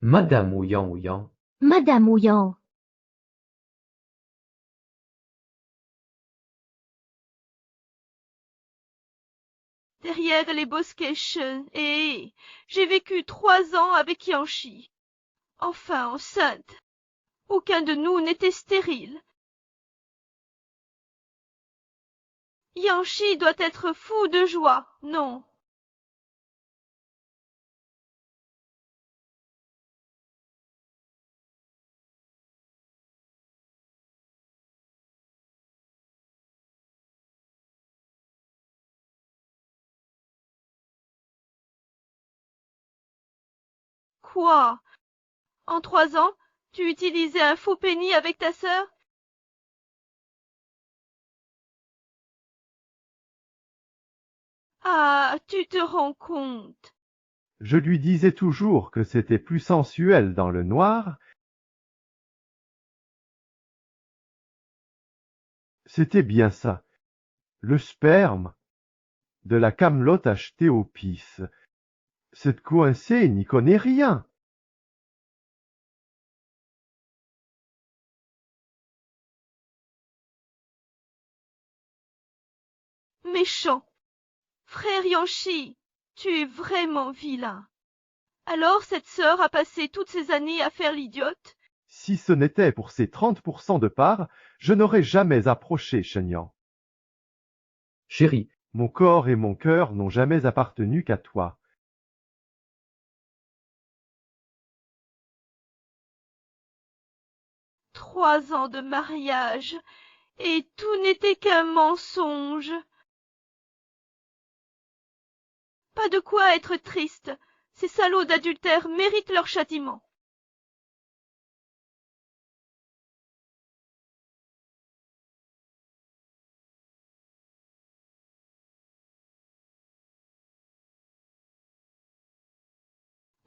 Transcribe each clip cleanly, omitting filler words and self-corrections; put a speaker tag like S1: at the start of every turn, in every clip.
S1: Madame Ouyan Ouyan,
S2: Madame Ouyan,
S3: derrière les bosquets chauds, et j'ai vécu 3 ans avec Yanchi. Enfin enceinte. Aucun de nous n'était stérile. Yanchi doit être fou de joie, non? Quoi? En 3 ans, tu utilisais un faux penny avec ta sœur? Ah, tu te rends compte.
S4: Je lui disais toujours que c'était plus sensuel dans le noir. C'était bien ça. Le sperme de la camelote achetée au pisse. Cette coincée n'y connaît rien.
S3: Méchant. Frère Yanchi, tu es vraiment vilain. Alors cette sœur a passé toutes ces années à faire l'idiote?
S4: Si ce n'était pour ces 30% de part, je n'aurais jamais approché Shenyang.
S1: chérie,
S4: Mon corps et mon cœur n'ont jamais appartenu qu'à toi.
S3: 3 ans de mariage, et tout n'était qu'un mensonge. Pas de quoi être triste. Ces salauds d'adultère méritent leur châtiment.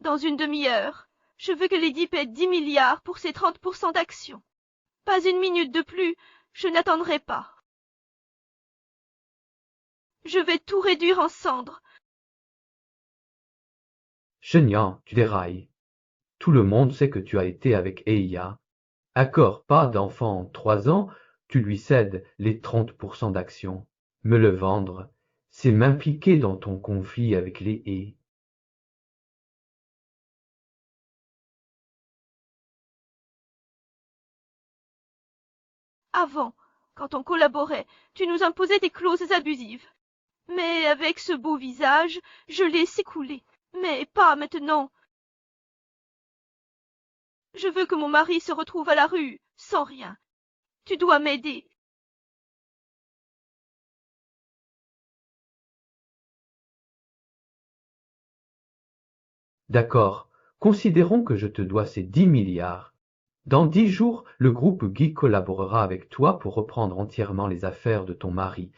S3: Dans une demi-heure, je veux que Lady paie 10 milliards pour ses 30% d'actions. Pas une minute de plus, je n'attendrai pas. Je vais tout réduire en cendres.
S1: Shenyang, tu dérailles. Tout le monde sait que tu as été avec Eia. Accord, pas d'enfant en 3 ans, tu lui cèdes les 30% d'actions. Me le vendre, c'est m'impliquer dans ton conflit avec les haies.
S3: Avant, quand on collaborait, tu nous imposais des clauses abusives. Mais avec ce beau visage, je laisse couler. Mais pas maintenant. Je veux que mon mari se retrouve à la rue, sans rien. Tu dois m'aider.
S1: D'accord, considérons que je te dois ces 10 milliards. Dans 10 jours, le groupe Guy collaborera avec toi pour reprendre entièrement les affaires de ton mari.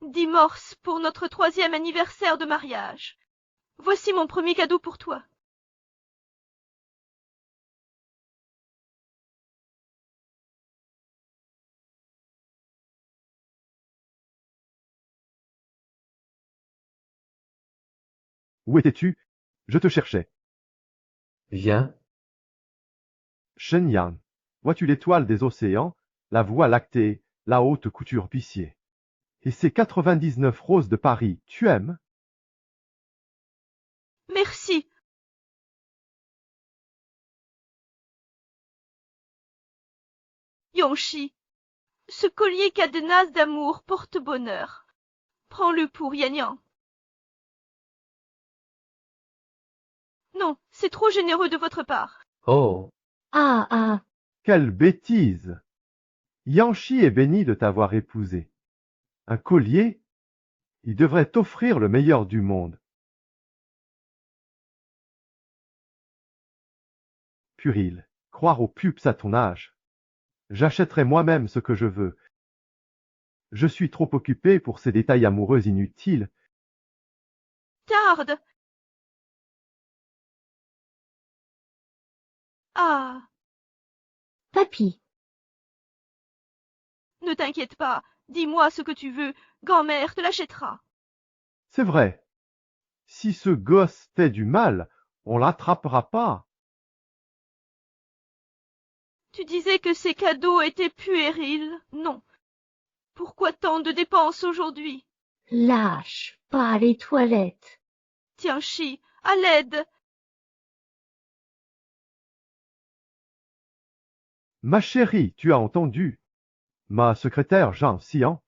S3: Dimorce pour notre 3e anniversaire de mariage. Voici mon premier cadeau pour toi.
S4: Où étais-tu? Je te cherchais.
S1: Viens,
S4: Shenyang, vois-tu l'étoile des océans, la voie lactée, la haute couture pissier? Et ces 99 roses de Paris, tu aimes?
S3: Merci. Yonchi, ce collier cadenas d'amour porte bonheur. Prends-le pour Yanyan. Non, c'est trop généreux de votre part.
S1: oh,
S2: ah, ah,
S4: Quelle bêtise! Yanchi est béni de t'avoir épousé. Un collier? Il devrait t'offrir le meilleur du monde. Puril, croire aux pupes à ton âge. J'achèterai moi-même ce que je veux. Je suis trop occupé pour ces détails amoureux inutiles.
S3: Tarde. Ah,
S2: papy.
S3: Ne t'inquiète pas, dis-moi ce que tu veux, grand-mère te l'achètera.
S4: C'est vrai. Si ce gosse fait du mal, on l'attrapera pas.
S3: Tu disais que ces cadeaux étaient puérils. Non. Pourquoi tant de dépenses aujourd'hui?
S2: Lâche pas les toilettes.
S3: Tianchi, à l'aide!
S4: Ma chérie, tu as entendu. Ma secrétaire Jean Xian,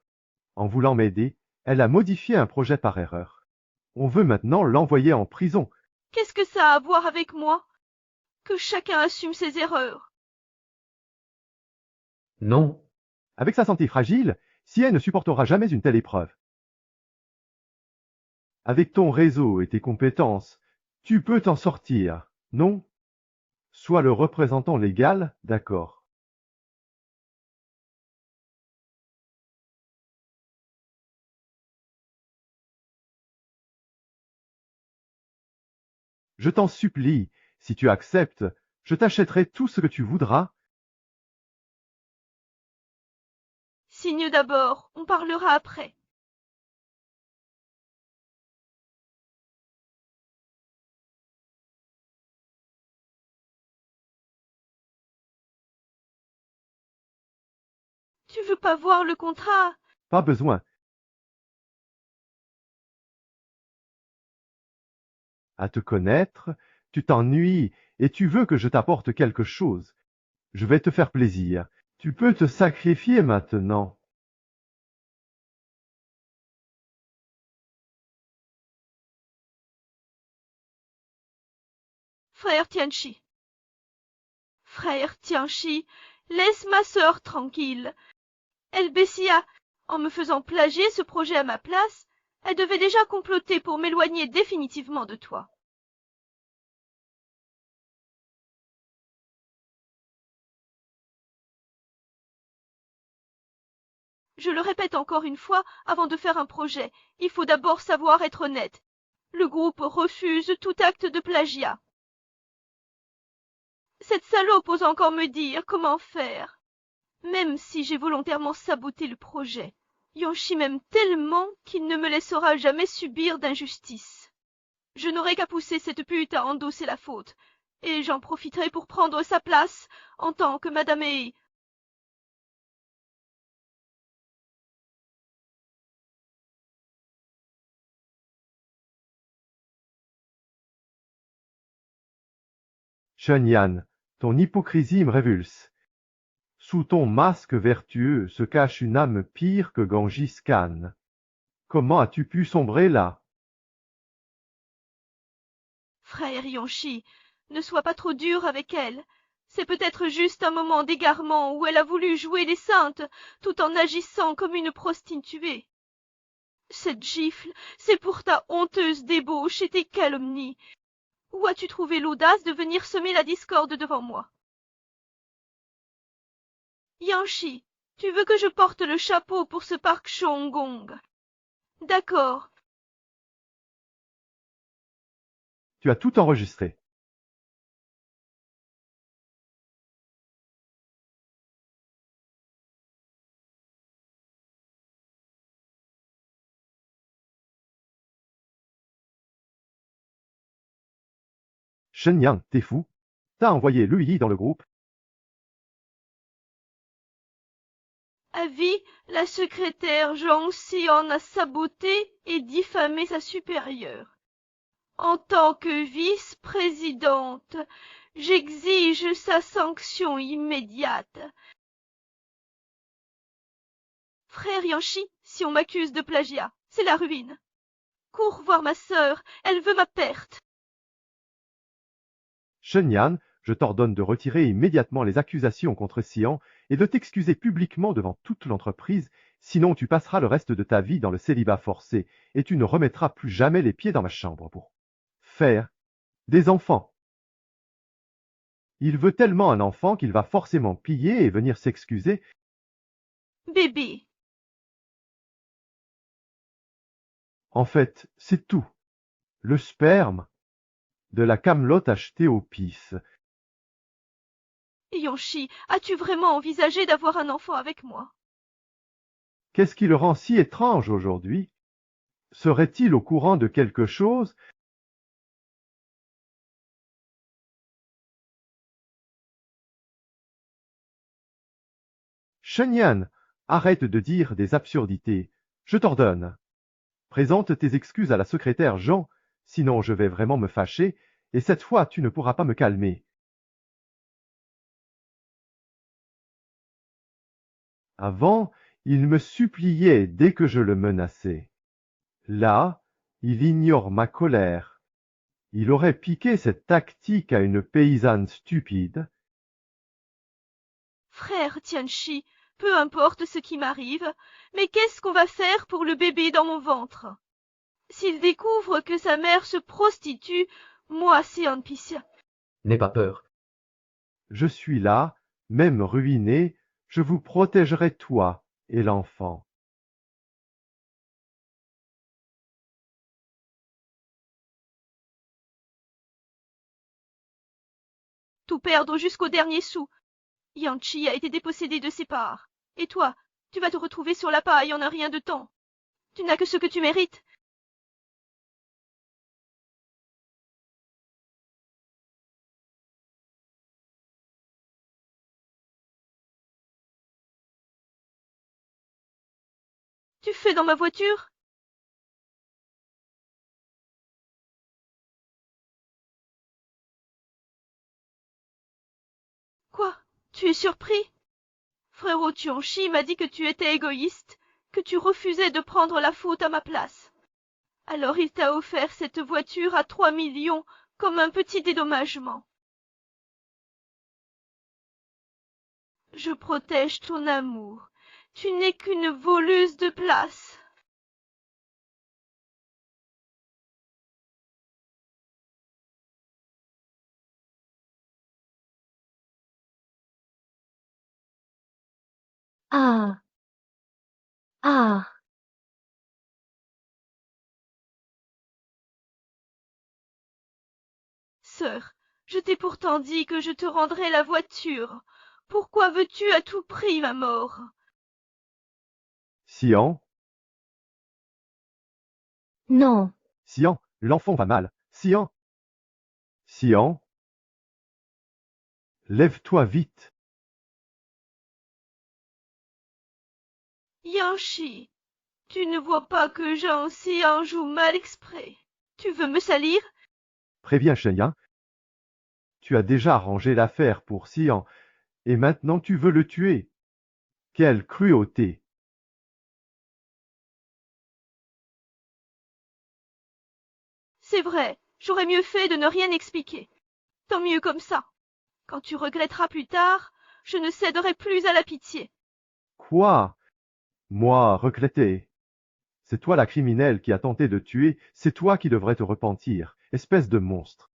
S4: en voulant m'aider, elle a modifié un projet par erreur. On veut maintenant l'envoyer en prison.
S3: Qu'est-ce que ça a à voir avec moi? Que chacun assume ses erreurs.
S1: Non,
S4: Avec sa santé fragile, Xian ne supportera jamais une telle épreuve. Avec ton réseau et tes compétences, tu peux t'en sortir, non? Sois le représentant légal, d'accord. Je t'en supplie, si tu acceptes, je t'achèterai tout ce que tu voudras.
S3: Signe d'abord, on parlera après. Tu veux pas voir le contrat?
S4: Pas besoin. À te connaître, tu t'ennuies et tu veux que je t'apporte quelque chose. Je vais te faire plaisir. Tu peux te sacrifier maintenant.
S3: Frère Tianchi. Frère Tianchi, laisse ma sœur tranquille. Elle Bessia, en me faisant plagier ce projet à ma place, elle devait déjà comploter pour m'éloigner définitivement de toi. Je le répète encore une fois, avant de faire un projet, il faut d'abord savoir être honnête. Le groupe refuse tout acte de plagiat. Cette salope ose encore me dire comment faire. Même si j'ai volontairement saboté le projet, Yanchi m'aime tellement qu'il ne me laissera jamais subir d'injustice. Je n'aurai qu'à pousser cette pute à endosser la faute, et j'en profiterai pour prendre sa place en tant que Madame Ei.
S4: Shenyan, ton hypocrisie me révulse. Sous ton masque vertueux se cache une âme pire que Gengis Khan. Comment as-tu pu sombrer là?
S3: Frère Yanchi, ne sois pas trop dur avec elle. C'est peut-être juste un moment d'égarement où elle a voulu jouer les saintes tout en agissant comme une prostituée. Cette gifle, c'est pour ta honteuse débauche et tes calomnies. Où as-tu trouvé l'audace de venir semer la discorde devant moi? Yanchi, tu veux que je porte le chapeau pour ce parc Shongong? D'accord.
S4: Tu as tout enregistré. Shenyang, t'es fou? T'as envoyé Lu Yi dans le groupe?
S3: Avis, la secrétaire Zhang Xian a saboté et diffamé sa supérieure. En tant que vice-présidente, j'exige sa sanction immédiate. Frère Yanchi, si on m'accuse de plagiat, c'est la ruine. Cours voir ma sœur, elle veut ma perte.
S4: Shenyang, je t'ordonne de retirer immédiatement les accusations contre Xian et de t'excuser publiquement devant toute l'entreprise, sinon tu passeras le reste de ta vie dans le célibat forcé et tu ne remettras plus jamais les pieds dans ma chambre pour faire des enfants. Il veut tellement un enfant qu'il va forcément piller et venir s'excuser.
S3: Bébé,
S4: En fait, c'est tout. Le sperme de la camelote achetée au pif.
S3: Yanchi, as-tu vraiment envisagé d'avoir un enfant avec moi?
S4: Qu'est-ce qui le rend si étrange aujourd'hui? Serait-il au courant de quelque chose? Shenyan, arrête de dire des absurdités. Je t'ordonne. Présente tes excuses à la secrétaire Jean, sinon je vais vraiment me fâcher, et cette fois tu ne pourras pas me calmer. Avant, il me suppliait dès que je le menaçais. Là, il ignore ma colère. Il aurait piqué cette tactique à une paysanne stupide.
S3: Frère Tianchi, peu importe ce qui m'arrive, mais qu'est-ce qu'on va faire pour le bébé dans mon ventre? S'il découvre que sa mère se prostitue, moi c'est un piscien.
S1: N'aie pas peur.
S4: Je suis là, même ruiné, je vous protégerai toi et l'enfant.
S3: Tout perdre jusqu'au dernier sou. Yanchi a été dépossédé de ses parts. Et toi, tu vas te retrouver sur la paille en un rien de temps. Tu n'as que ce que tu mérites. Tu fais dans ma voiture? Quoi? Tu es surpris? Frérot Tianchi m'a dit que tu étais égoïste, que tu refusais de prendre la faute à ma place. Alors il t'a offert cette voiture à 3 millions comme un petit dédommagement. Je protège ton amour. Tu n'es qu'une voleuse de place.
S2: Ah. Ah.
S3: Sœur, je t'ai pourtant dit que je te rendrais la voiture. Pourquoi veux-tu à tout prix ma mort?
S4: Sian,
S2: Non.
S4: Sian, l'enfant va mal. Sian, Sian, lève-toi vite.
S3: Yanchi, tu ne vois pas que Jean Xian joue mal exprès. Tu veux me salir?
S4: Préviens Shenyan. Tu as déjà arrangé l'affaire pour Sian, et maintenant tu veux le tuer. Quelle cruauté!
S3: C'est vrai, j'aurais mieux fait de ne rien expliquer. Tant mieux comme ça. Quand tu regretteras plus tard, je ne céderai plus à la pitié.
S4: Quoi? Moi, regretter? C'est toi la criminelle qui a tenté de tuer, c'est toi qui devrais te repentir, espèce de monstre.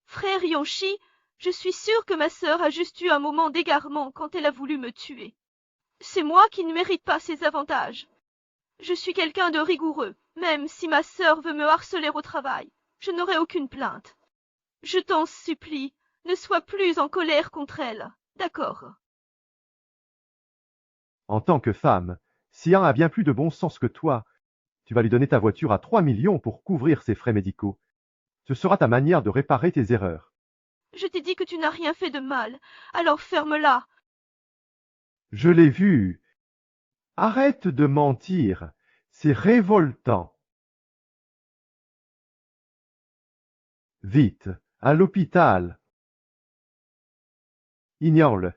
S3: Frère Yonchi, je suis sûre que ma sœur a juste eu un moment d'égarement quand elle a voulu me tuer. C'est moi qui ne mérite pas ces avantages. Je suis quelqu'un de rigoureux, même si ma sœur veut me harceler au travail. Je n'aurai aucune plainte. Je t'en supplie, ne sois plus en colère contre elle. D'accord.
S4: En tant que femme, Sian a bien plus de bon sens que toi. Tu vas lui donner ta voiture à 3 millions pour couvrir ses frais médicaux. Ce sera ta manière de réparer tes erreurs.
S3: Je t'ai dit que tu n'as rien fait de mal, alors ferme-la.
S4: Je l'ai vu. Arrête de mentir. C'est révoltant. Vite, à l'hôpital. Ignore-le.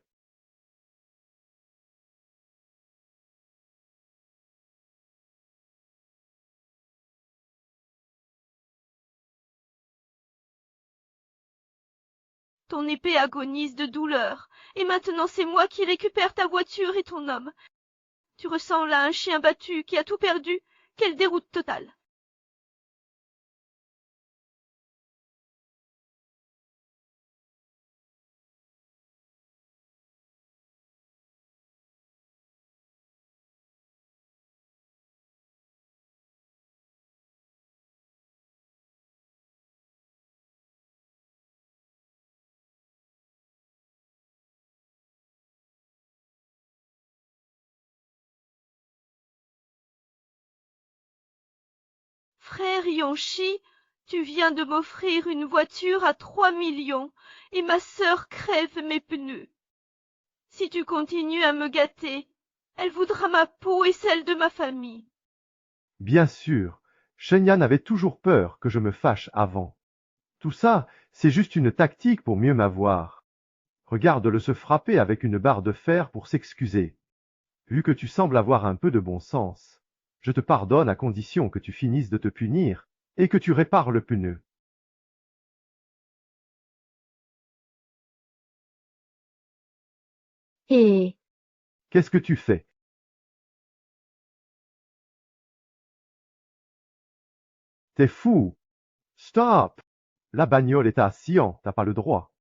S3: Ton épée agonise de douleur, et maintenant c'est moi qui récupère ta voiture et ton homme. Tu ressembles à un chien battu qui a tout perdu. Quelle déroute totale. Frère Yonshi, tu viens de m'offrir une voiture à 3 millions et ma sœur crève mes pneus. Si tu continues à me gâter, elle voudra ma peau et celle de ma famille.
S4: Bien sûr, Shen-Yan avait toujours peur que je me fâche avant. Tout ça, c'est juste une tactique pour mieux m'avoir. Regarde-le se frapper avec une barre de fer pour s'excuser. Vu que tu sembles avoir un peu de bon sens, je te pardonne à condition que tu finisses de te punir et que tu répares le pneu.
S2: Et
S4: Qu'est-ce que tu fais? T'es fou! Stop! La bagnole est à Xi'an, t'as pas le droit.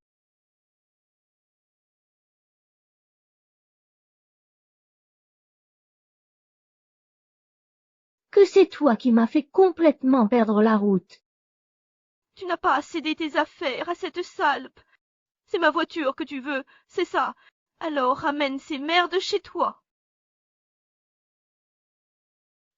S2: que c'est toi qui m'as fait complètement perdre la route.
S3: Tu n'as pas à céder tes affaires à cette salpe. C'est ma voiture que tu veux, c'est ça. Alors ramène ces merdes chez toi.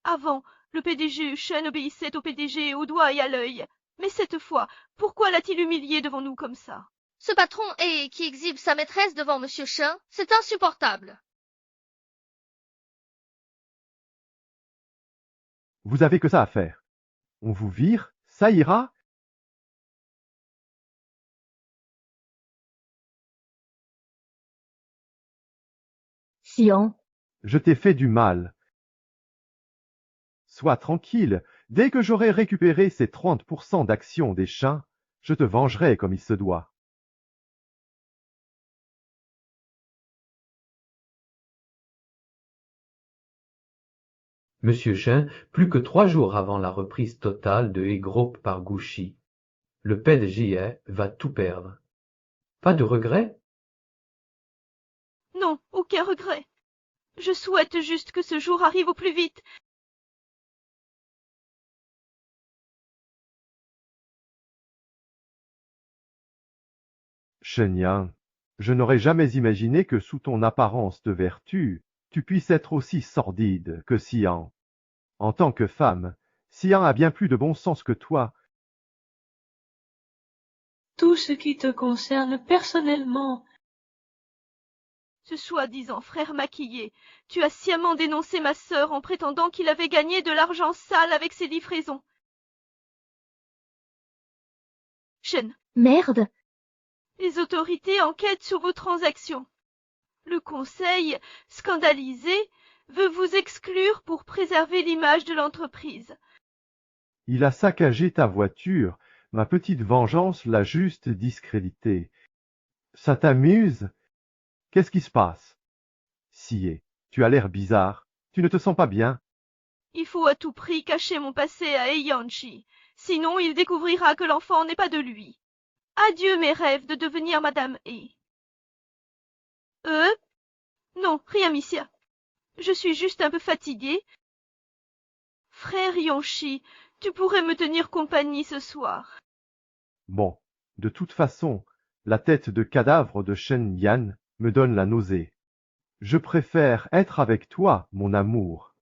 S3: Avant, le PDG Shen obéissait au PDG au doigt et à l'œil. Mais cette fois, pourquoi l'a-t-il humilié devant nous comme ça?
S5: Ce patron qui exhibe sa maîtresse devant Monsieur Chen, c'est insupportable.
S4: Vous avez que ça à faire. On vous vire, ça ira?
S2: Sion,
S4: Je t'ai fait du mal. Sois tranquille, dès que j'aurai récupéré ces 30% d'actions des chiens, je te vengerai comme il se doit.
S1: Monsieur Chen, plus que 3 jours avant la reprise totale de E-Group par Gucci, le PDG va tout perdre. Pas de regret?
S3: Non, aucun regret. Je souhaite juste que ce jour arrive au plus vite.
S4: Shen-Yan, je n'aurais jamais imaginé que sous ton apparence de vertu, tu puisses être aussi sordide que Xi'an. En tant que femme, Xi'an a bien plus de bon sens que toi.
S6: Tout ce qui te concerne personnellement.
S3: Ce soi-disant frère maquillé, tu as sciemment dénoncé ma sœur en prétendant qu'il avait gagné de l'argent sale avec ses livraisons. Shen,
S2: merde,
S3: les autorités enquêtent sur vos transactions. Le conseil, scandalisé, veut vous exclure pour préserver l'image de l'entreprise.
S4: Il a saccagé ta voiture, ma petite vengeance l'a juste discrédité. Ça t'amuse? Qu'est-ce qui se passe? Sié, tu as l'air bizarre. Tu ne te sens pas bien?
S3: Il faut à tout prix cacher mon passé à Eiyanchi, sinon il découvrira que l'enfant n'est pas de lui. Adieu mes rêves de devenir Madame E. Non, rien, Missia. Je suis juste un peu fatiguée. Frère Yonshi, tu pourrais me tenir compagnie ce soir.
S4: Bon, de toute façon, la tête de cadavre de Shen Yan me donne la nausée. Je préfère être avec toi, mon amour.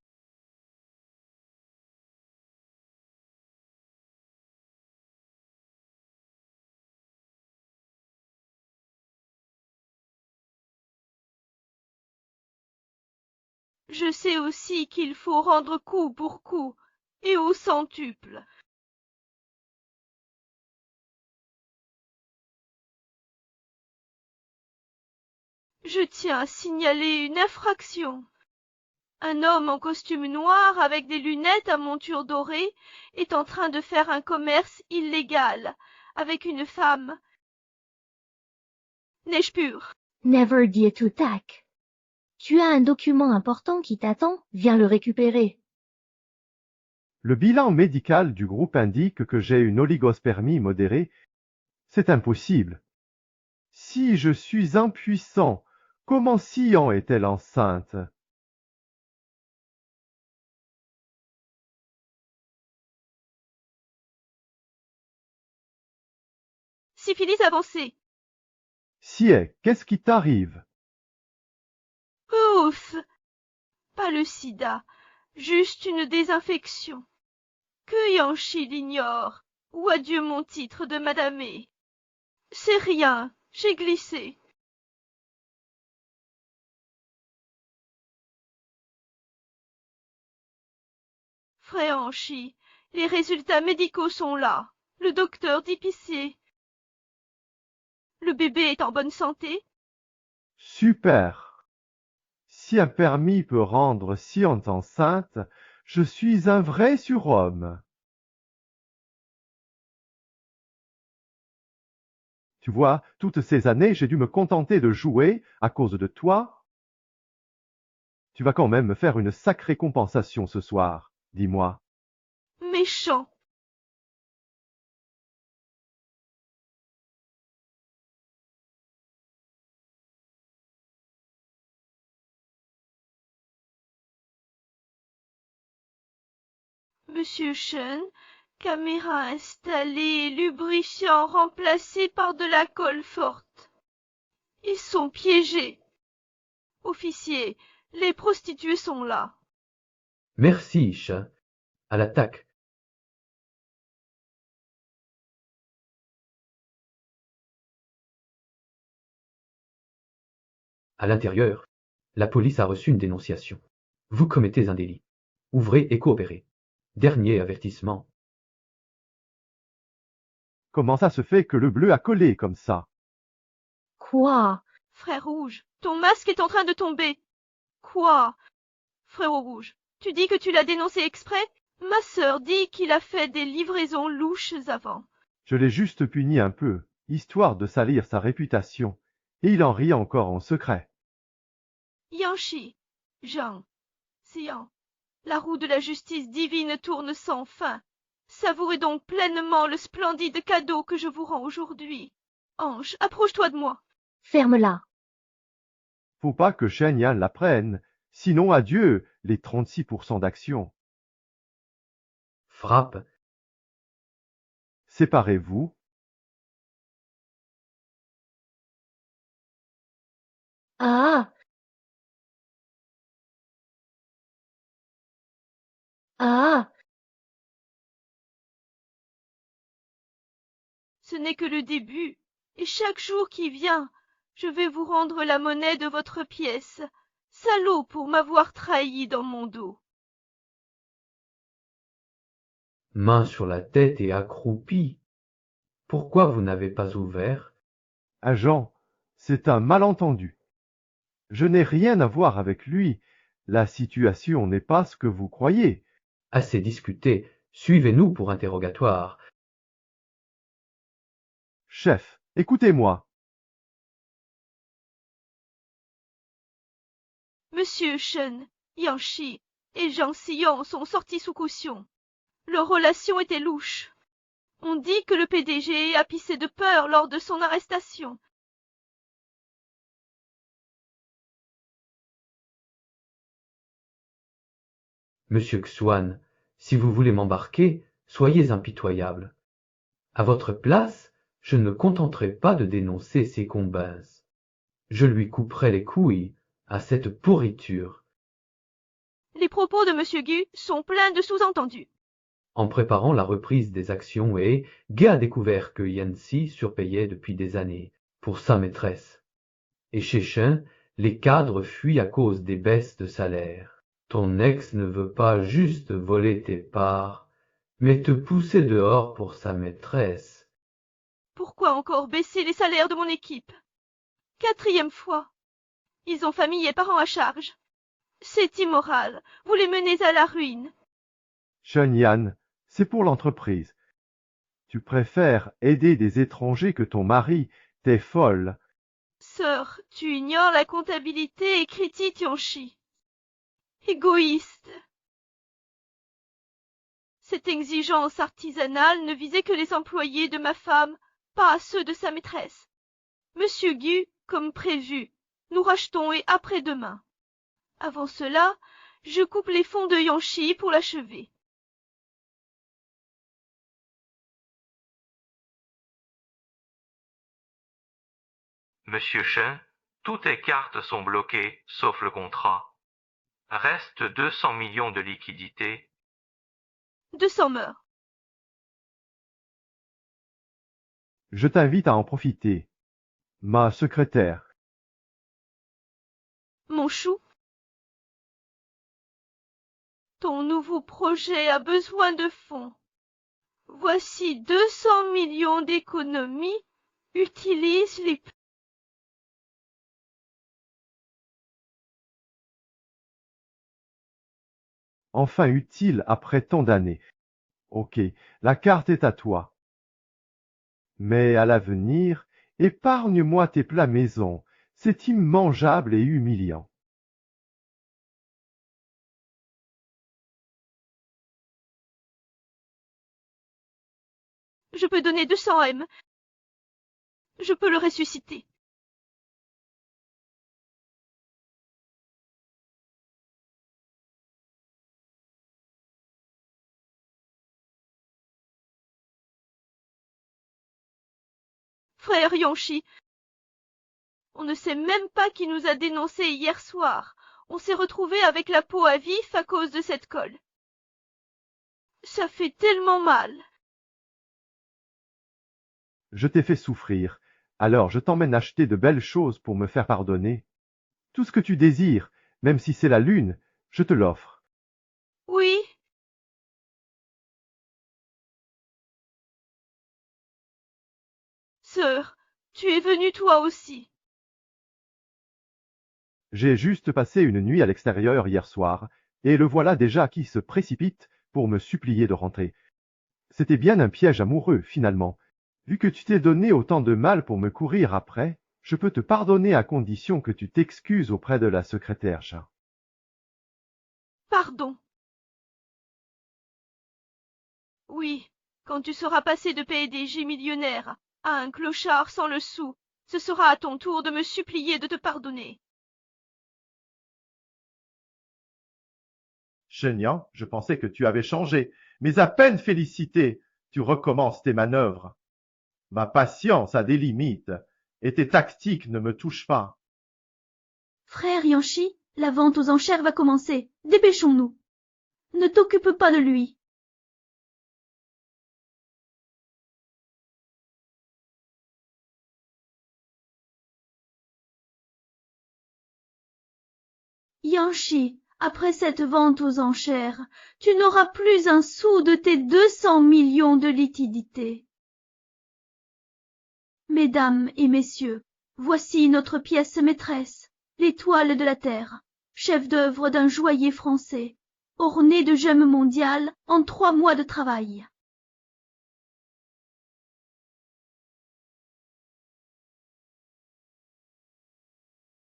S3: Je sais aussi qu'il faut rendre coup pour coup, et au centuple. Je tiens à signaler une infraction. Un homme en costume noir avec des lunettes à monture dorée est en train de faire un commerce illégal avec une femme. N'ai-je pur?
S2: never dit to tac. Tu as un document important qui t'attend, viens le récupérer.
S4: Le bilan médical du groupe indique que j'ai une oligospermie modérée. C'est impossible. Si je suis impuissant, comment Xi'an est-elle enceinte?
S3: Syphilis avancée.
S4: Sié, qu'est-ce qui t'arrive?
S3: Ouf! Pas le sida, juste une désinfection. Que Yanchi l'ignore, ou adieu mon titre de madamé. C'est rien, j'ai glissé. Frère Yanchi, les résultats médicaux sont là. Le docteur dit pisser. Le bébé est en bonne santé?
S4: Super. Si un permis peut rendre Science enceinte, je suis un vrai surhomme. Tu vois, toutes ces années, j'ai dû me contenter de jouer à cause de toi. Tu vas quand même me faire une sacrée compensation ce soir, dis-moi.
S3: Méchant. Monsieur Chen, caméra installée, lubrifiant remplacé par de la colle forte. Ils sont piégés. Officier, les prostituées sont là.
S1: Merci, chat. À l'attaque. À l'intérieur, la police a reçu une dénonciation. Vous commettez un délit. Ouvrez et coopérez. Dernier avertissement.
S4: Comment ça se fait que le bleu a collé comme ça?
S2: Quoi?
S3: Frère Rouge, ton masque est en train de tomber. Quoi? Frère Rouge, tu dis que tu l'as dénoncé exprès? Ma sœur dit qu'il a fait des livraisons louches avant.
S4: Je l'ai juste puni un peu, histoire de salir sa réputation, et il en rit encore en secret.
S3: Yanchi, Jean, Xian, la roue de la justice divine tourne sans fin. Savourez donc pleinement le splendide cadeau que je vous rends aujourd'hui. Ange, approche-toi de moi.
S2: Ferme-la.
S4: Faut pas que Shen Yan la prenne, sinon adieu les 36% d'action.
S1: Frappe.
S4: Séparez-vous.
S2: Ah! Ah!
S3: Ce n'est que le début, et chaque jour qui vient, je vais vous rendre la monnaie de votre pièce. Salaud pour m'avoir trahi dans mon dos.
S1: Main sur la tête et accroupi. Pourquoi vous n'avez pas ouvert?
S4: Agent, c'est un malentendu. Je n'ai rien à voir avec lui. La situation n'est pas ce que vous croyez.
S1: Assez discuté. Suivez-nous pour interrogatoire.
S4: Chef, écoutez-moi.
S3: Monsieur Shen, Yanchi et Jean Sion sont sortis sous caution. Leur relation était louche. On dit que le PDG a pissé de peur lors de son arrestation.
S1: Monsieur Xuan, si vous voulez m'embarquer, soyez impitoyable. À votre place, je ne me contenterai pas de dénoncer ces combats. Je lui couperai les couilles à cette pourriture.
S3: Les propos de Monsieur Gu sont pleins de sous-entendus.
S1: En préparant la reprise des actions Gai a découvert que Yancy surpayait depuis des années pour sa maîtresse. Et chez Shen, les cadres fuient à cause des baisses de salaire. Ton ex ne veut pas juste voler tes parts, mais te pousser dehors pour sa maîtresse.
S3: Pourquoi encore baisser les salaires de mon équipe? 4e fois. Ils ont famille et parents à charge. C'est immoral. Vous les menez à la ruine.
S4: Shen Yan, c'est pour l'entreprise. Tu préfères aider des étrangers que ton mari. T'es folle.
S3: Sœur, tu ignores la comptabilité et critiques Yanchi. Égoïste. Cette exigence artisanale ne visait que les employés de ma femme, pas ceux de sa maîtresse. Monsieur Gu, comme prévu, nous rachetons et après-demain. Avant cela, je coupe les fonds de Yanchi pour l'achever.
S7: Monsieur Chen, toutes tes cartes sont bloquées, sauf le contrat. Reste 200 millions de liquidités.
S3: 200 meurt.
S4: Je t'invite à en profiter. Ma secrétaire.
S3: Mon chou, ton nouveau projet a besoin de fonds. Voici 200 millions d'économies. Utilise-les.
S4: Enfin utile après tant d'années. Ok, la carte est à toi. Mais à l'avenir, épargne-moi tes plats maison. C'est immangeable et humiliant.
S3: Je peux donner 200 M. Je peux le ressusciter. Frère Yonchi, on ne sait même pas qui nous a dénoncés hier soir. On s'est retrouvés avec la peau à vif à cause de cette colle. Ça fait tellement mal.
S4: Je t'ai fait souffrir, alors je t'emmène acheter de belles choses pour me faire pardonner. Tout ce que tu désires, même si c'est la lune, je te l'offre.
S3: Oui. Sœur, tu es venue toi aussi.
S4: J'ai juste passé une nuit à l'extérieur hier soir, et le voilà déjà qui se précipite pour me supplier de rentrer. C'était bien un piège amoureux, finalement. Vu que tu t'es donné autant de mal pour me courir après, je peux te pardonner à condition que tu t'excuses auprès de la secrétaire, chat.
S3: Pardon. Oui, quand tu seras passé de PDG millionnaire à un clochard sans le sou, ce sera à ton tour de me supplier de te pardonner.
S4: Shenyang, je pensais que tu avais changé, mais à peine félicité, tu recommences tes manœuvres. Ma patience a des limites, et tes tactiques ne me touchent pas.
S2: Frère Yanchi, la vente aux enchères va commencer. Dépêchons-nous. Ne t'occupe pas de lui. Yanchi, après cette vente aux enchères, tu n'auras plus un sou de tes 200 millions de liquidités. Mesdames et messieurs, voici notre pièce maîtresse, l'étoile de la Terre, chef d'œuvre d'un joaillier français, ornée de gemmes mondiales en 3 mois de travail.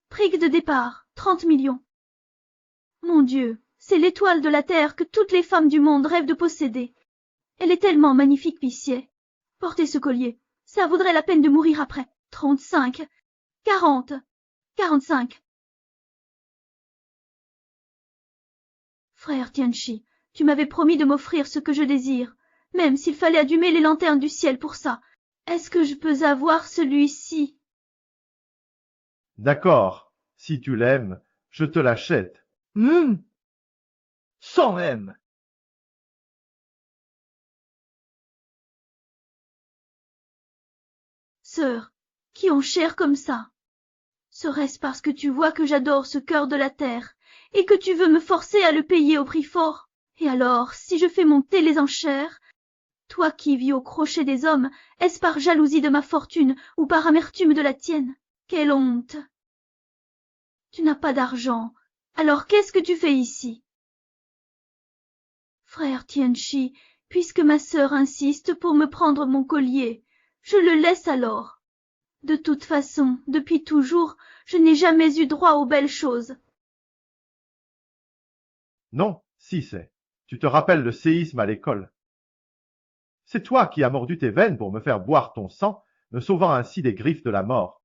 S2: Prix de départ, 30 millions. Mon Dieu, c'est l'étoile de la Terre que toutes les femmes du monde rêvent de posséder. Elle est tellement magnifique, Pissier. Portez ce collier, ça vaudrait la peine de mourir après. 35, 40, 45. Frère Tianchi, tu m'avais promis de m'offrir ce que je désire, même s'il fallait allumer les lanternes du ciel pour ça. Est-ce que je peux avoir celui-ci?
S4: D'accord, si tu l'aimes, je te l'achète.
S8: 100 M.
S2: Sœur, qui ont cher comme ça? Serait-ce parce que tu vois que j'adore ce cœur de la terre, et que tu veux me forcer à le payer au prix fort? Et alors, si je fais monter les enchères, toi qui vis au crochet des hommes, est-ce par jalousie de ma fortune ou par amertume de la tienne? Quelle honte! Tu n'as pas d'argent, alors qu'est-ce que tu fais ici? Frère Tianchi, puisque ma sœur insiste pour me prendre mon collier, je le laisse alors. De toute façon, depuis toujours, je n'ai jamais eu droit aux belles choses.
S4: Non, si c'est. Tu te rappelles le séisme à l'école. C'est toi qui as mordu tes veines pour me faire boire ton sang, me sauvant ainsi des griffes de la mort.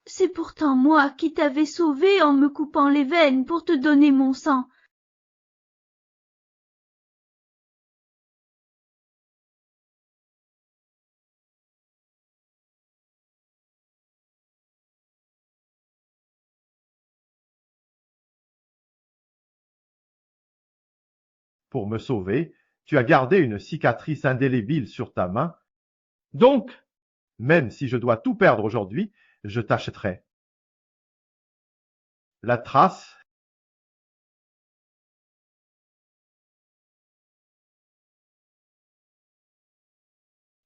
S2: C'est pourtant moi qui t'avais sauvé en me coupant les veines pour te donner mon sang.
S4: Pour me sauver, Tu as gardé une cicatrice indélébile sur ta main.
S8: Donc,
S4: Même si je dois tout perdre aujourd'hui, je t'achèterai. La trace.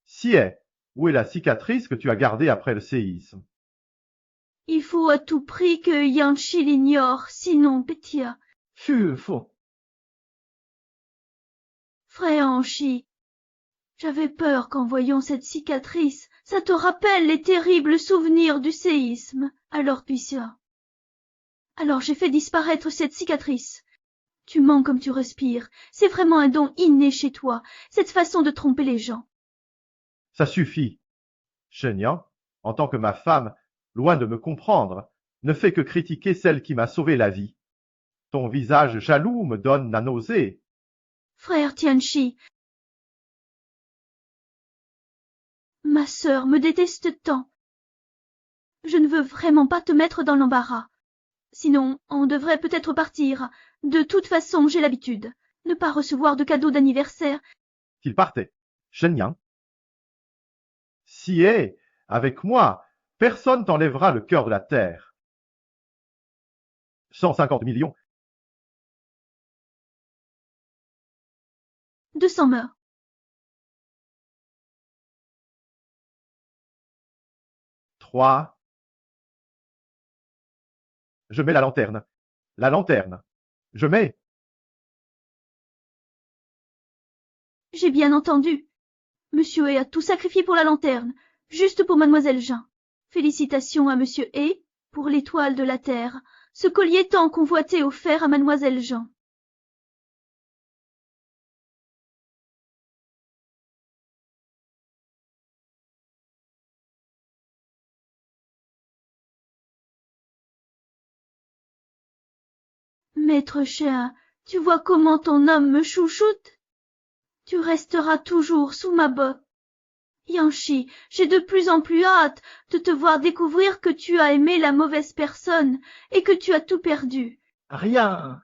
S4: Si est. Où est la cicatrice que tu as gardée après le séisme?
S2: Il faut à tout prix que Yanchi l'ignore, sinon Pétia.
S8: sư父，
S2: Frère Anchi, j'avais peur qu'en voyant cette cicatrice, ça te rappelle les terribles souvenirs du séisme. Alors Pétia. Alors j'ai fait disparaître cette cicatrice. Tu mens comme tu respires. C'est vraiment un don inné chez toi, cette façon de tromper les gens.
S4: Ça suffit. Shenyang, en tant que ma femme, loin de me comprendre, ne fait que critiquer celle qui m'a sauvé la vie. Ton visage jaloux me donne la nausée.
S2: Frère Tianchi, ma sœur me déteste tant. Je ne veux vraiment pas te mettre dans l'embarras. Sinon, on devrait peut-être partir. De toute façon, j'ai l'habitude. Ne pas recevoir de cadeaux d'anniversaire.
S4: Qu'il partait. Shenyang. Si est, avec moi, personne t'enlèvera le cœur de la terre. 150 millions.
S2: 200 meurtres.
S4: Trois. Je mets la lanterne. La lanterne. Je mets.
S2: J'ai bien entendu. Monsieur He a tout sacrifié pour la lanterne, juste pour mademoiselle Jean. Félicitations à Monsieur He pour l'étoile de la terre, ce collier tant convoité offert à mademoiselle Jean. Maître chien, tu vois comment ton homme me chouchoute? Tu resteras toujours sous ma botte. Yanchi, j'ai de plus en plus hâte de te voir découvrir que tu as aimé la mauvaise personne et que tu as tout perdu.
S8: rien.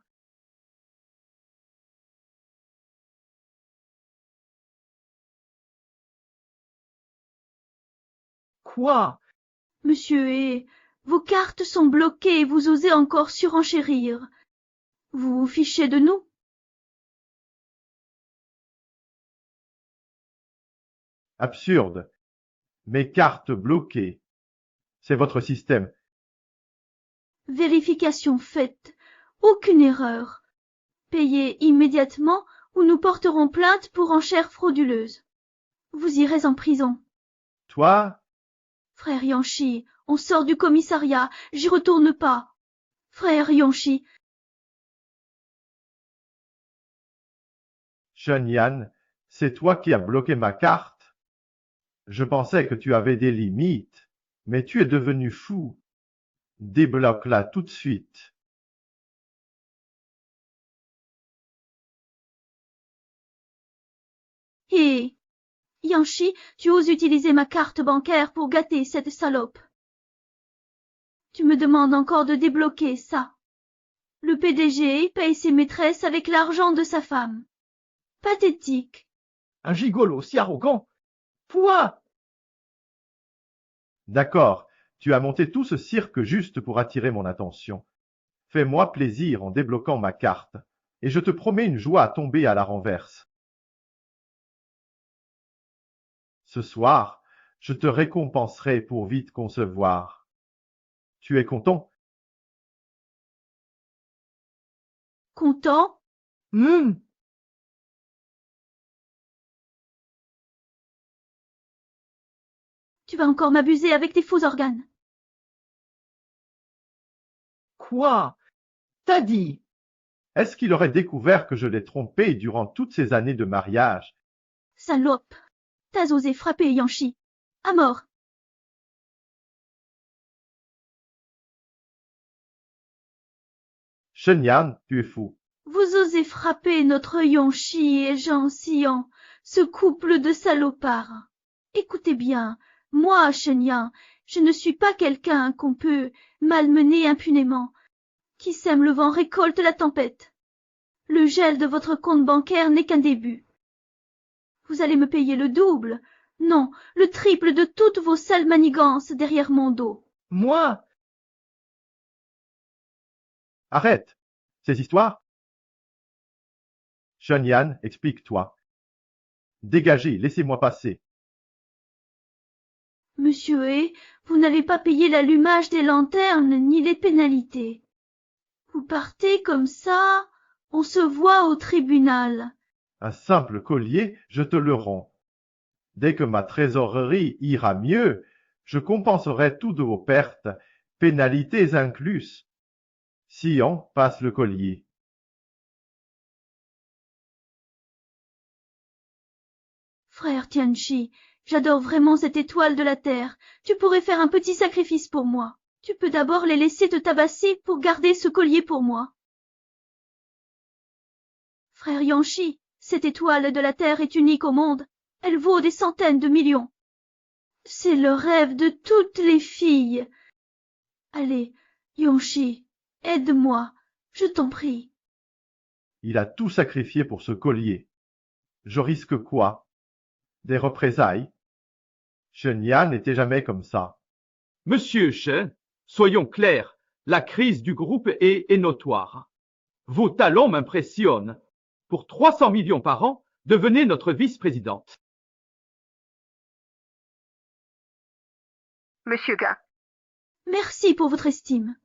S8: Quoi?
S2: Monsieur He, vos cartes sont bloquées et vous osez encore surenchérir. Vous vous fichez de nous?
S4: Absurde. Mes cartes bloquées. C'est votre système.
S2: Vérification faite. Aucune erreur. Payez immédiatement ou nous porterons plainte pour enchère frauduleuse. Vous irez en prison.
S4: Toi,
S2: Frère Yanchi, on sort du commissariat, j'y retourne pas. Frère Yanchi,
S4: Shenyang, c'est toi qui as bloqué ma carte. Je pensais que tu avais des limites, mais tu es devenu fou. Débloque-la tout de suite.
S2: Hé, Yanchi, tu oses utiliser ma carte bancaire pour gâter cette salope. Tu me demandes encore de débloquer ça. Le PDG paye ses maîtresses avec l'argent de sa femme. Pathétique.
S8: Un gigolo si arrogant. Quoi?
S4: D'accord, tu as monté tout ce cirque juste pour attirer mon attention. Fais-moi plaisir en débloquant ma carte, et je te promets une joie à tomber à la renverse. Ce soir, je te récompenserai pour vite concevoir. Tu es content?
S2: Content? Tu vas encore m'abuser avec tes faux organes.
S8: Quoi? T'as dit?
S4: Est-ce qu'il aurait découvert que je l'ai trompé durant toutes ces années de mariage?
S2: Salope. T'as osé frapper Yanchi. À mort.
S4: Shenyang, tu es fou.
S2: Vous osez frapper notre Yanchi et Jean Xian, ce couple de salopards. Écoutez bien, moi, Shenyang, je ne suis pas quelqu'un qu'on peut malmener impunément. Qui sème le vent récolte la tempête. Le gel de votre compte bancaire n'est qu'un début. Vous allez me payer le double, non, le triple de toutes vos sales manigances derrière mon dos.
S8: Moi?
S4: Arrête ces histoires. Shen-Yan, explique-toi. Dégagez, laissez-moi passer.
S2: Monsieur He, vous n'avez pas payé l'allumage des lanternes ni les pénalités. Vous partez comme ça, on se voit au tribunal.
S4: Un simple collier, je te le rends. Dès que ma trésorerie ira mieux, je compenserai toutes vos pertes, pénalités incluses. Sion passe le collier.
S2: Frère Tianchi, j'adore vraiment cette étoile de la terre. Tu pourrais faire un petit sacrifice pour moi. Tu peux d'abord les laisser te tabasser pour garder ce collier pour moi. Frère Yanchi, cette étoile de la terre est unique au monde. Elle vaut des centaines de millions. C'est le rêve de toutes les filles. Allez, Yanchi, aide-moi, je t'en prie.
S4: Il a tout sacrifié pour ce collier. Je risque quoi? Des représailles? Shen-Yan n'était jamais comme ça.
S9: Monsieur Shen, soyons clairs, la crise du groupe est notoire. Vos talents m'impressionnent. Pour 300 millions par an, devenez notre vice-présidente.
S10: Monsieur Ga.
S2: Merci pour votre estime.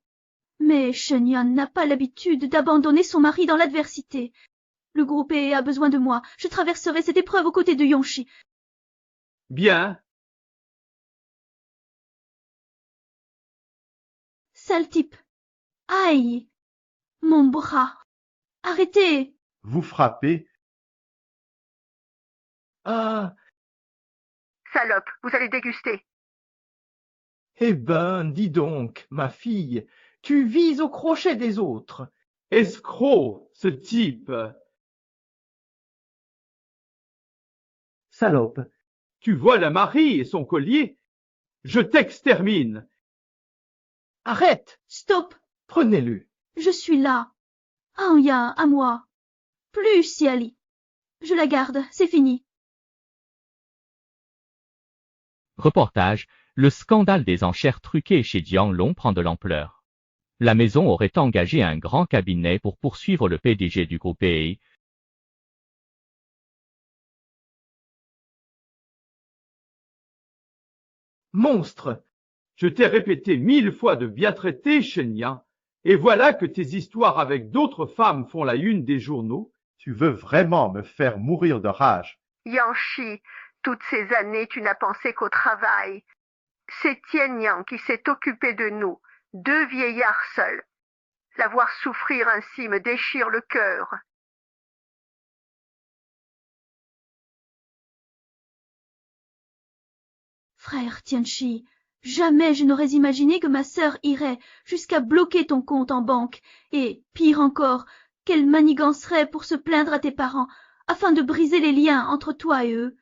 S2: Mais Shen-Yan n'a pas l'habitude d'abandonner son mari dans l'adversité. Le groupe A besoin de moi. Je traverserai cette épreuve aux côtés de Yonchi.
S9: Bien.
S2: Sale type. Aïe. Mon bras. Arrêtez.
S4: Vous frappez?
S8: Ah,
S10: Salope, vous allez déguster.
S8: eh ben, dis donc, ma fille, tu vises au crochet des autres.
S9: Escroc, ce type.
S11: Salope.
S9: Tu voles un mari et son collier. Je t'extermine.
S8: Arrête,
S2: Stop.
S8: prenez-le.
S2: Je suis là. Anya, à moi. Plus Siali. Je la garde, c'est fini.
S12: Reportage, le scandale des enchères truquées chez Jianglong prend de l'ampleur. La maison aurait engagé un grand cabinet pour poursuivre le PDG du groupe A.
S8: Monstre.
S9: Je t'ai répété 1000 fois de bien traiter, Shen-Yan, et voilà que tes histoires avec d'autres femmes font la une des journaux.
S4: Tu veux vraiment me faire mourir de rage?
S10: Yanchi, toutes ces années, tu n'as pensé qu'au travail. C'est Tian-Yang qui s'est occupé de nous, deux vieillards seuls. La voir souffrir ainsi me déchire le cœur.
S2: Frère Tianchi, jamais je n'aurais imaginé que ma sœur irait jusqu'à bloquer ton compte en banque et, pire encore, qu'elle manigancerait pour se plaindre à tes parents afin de briser les liens entre toi et eux.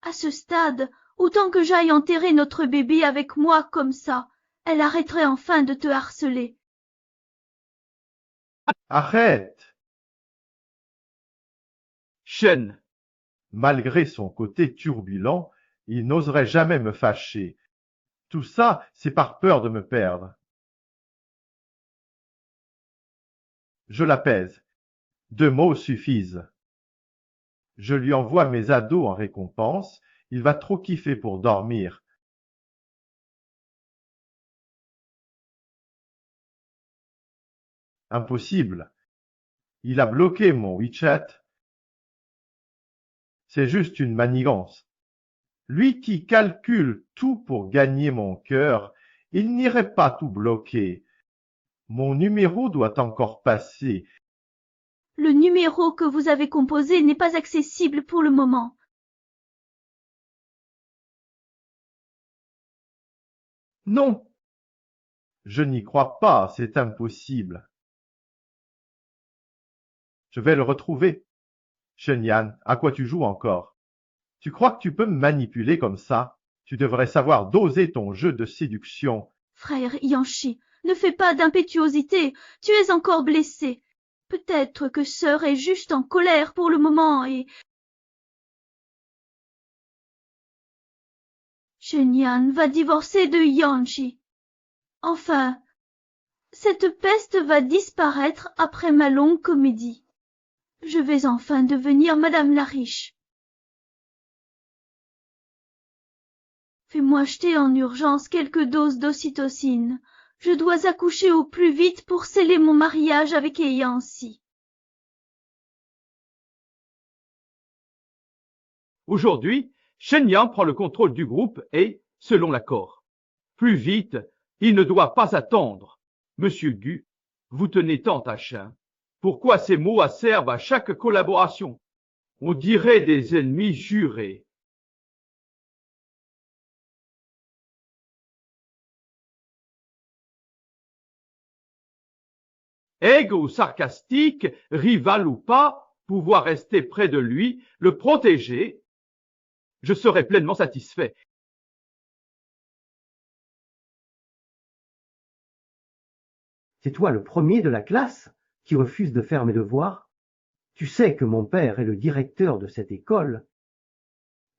S2: À ce stade, autant que j'aille enterrer notre bébé avec moi comme ça, elle arrêterait enfin de te harceler.
S4: Arrête!
S9: Shen,
S4: Malgré son côté turbulent, il n'oserait jamais me fâcher. Tout ça, c'est par peur de me perdre. Je l'apaise. 2 mots suffisent. Je lui envoie mes ados en récompense. Il va trop kiffer pour dormir. Impossible. Il a bloqué mon WeChat. C'est juste une manigance. Lui qui calcule tout pour gagner mon cœur, il n'irait pas tout bloquer. Mon numéro doit encore passer.
S2: Le numéro que vous avez composé n'est pas accessible pour le moment.
S8: Non.
S4: Je n'y crois pas, c'est impossible. Je vais le retrouver. Shen-Yan, à quoi tu joues encore? Tu crois que tu peux me manipuler comme ça? Tu devrais savoir doser ton jeu de séduction.
S2: Frère Yanchi, ne fais pas d'impétuosité, tu es encore blessé. Peut-être que sœur est juste en colère pour le moment et Shenyan va divorcer de Yanchi. Enfin, cette peste va disparaître après ma longue comédie. Je vais enfin devenir Madame la riche. Fais-moi acheter en urgence quelques doses d'ocytocine. Je dois accoucher au plus vite pour sceller mon mariage avec Yancy.
S9: Aujourd'hui, Shenyang prend le contrôle du groupe et, selon l'accord. Plus vite, il ne doit pas attendre. Monsieur Gu, vous tenez tant à Shen. Pourquoi ces mots servent à chaque collaboration? On dirait des ennemis jurés. Aigre ou sarcastique, rival ou pas, pouvoir rester près de lui, le protéger, je serai pleinement satisfait.
S11: C'est toi le premier de la classe qui refuse de faire mes devoirs? Tu sais que mon père est le directeur de cette école.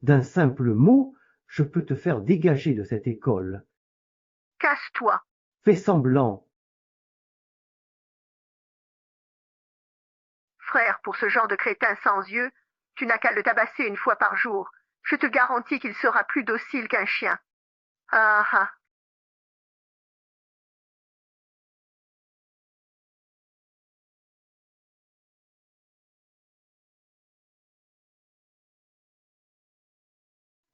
S11: D'un simple mot, je peux te faire dégager de cette école.
S10: Casse-toi.
S11: Fais semblant.
S10: Frère, pour ce genre de crétin sans yeux, tu n'as qu'à le tabasser une fois par jour. Je te garantis qu'il sera plus docile qu'un chien. Ah ah.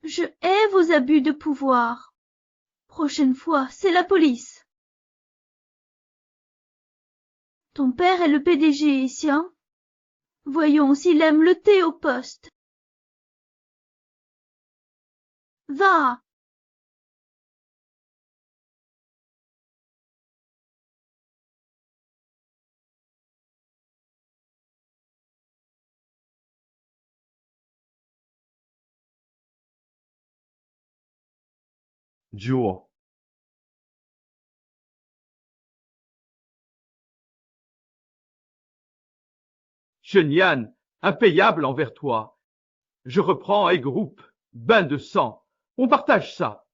S2: Je hais vos abus de pouvoir. Prochaine fois, c'est la police. Ton père est le PDG ici, hein? Voyons s'il aime le thé au poste. Va!
S4: Duo.
S9: Shenyang, impayable envers toi. Je reprends et groupe, bain de sang. On partage ça.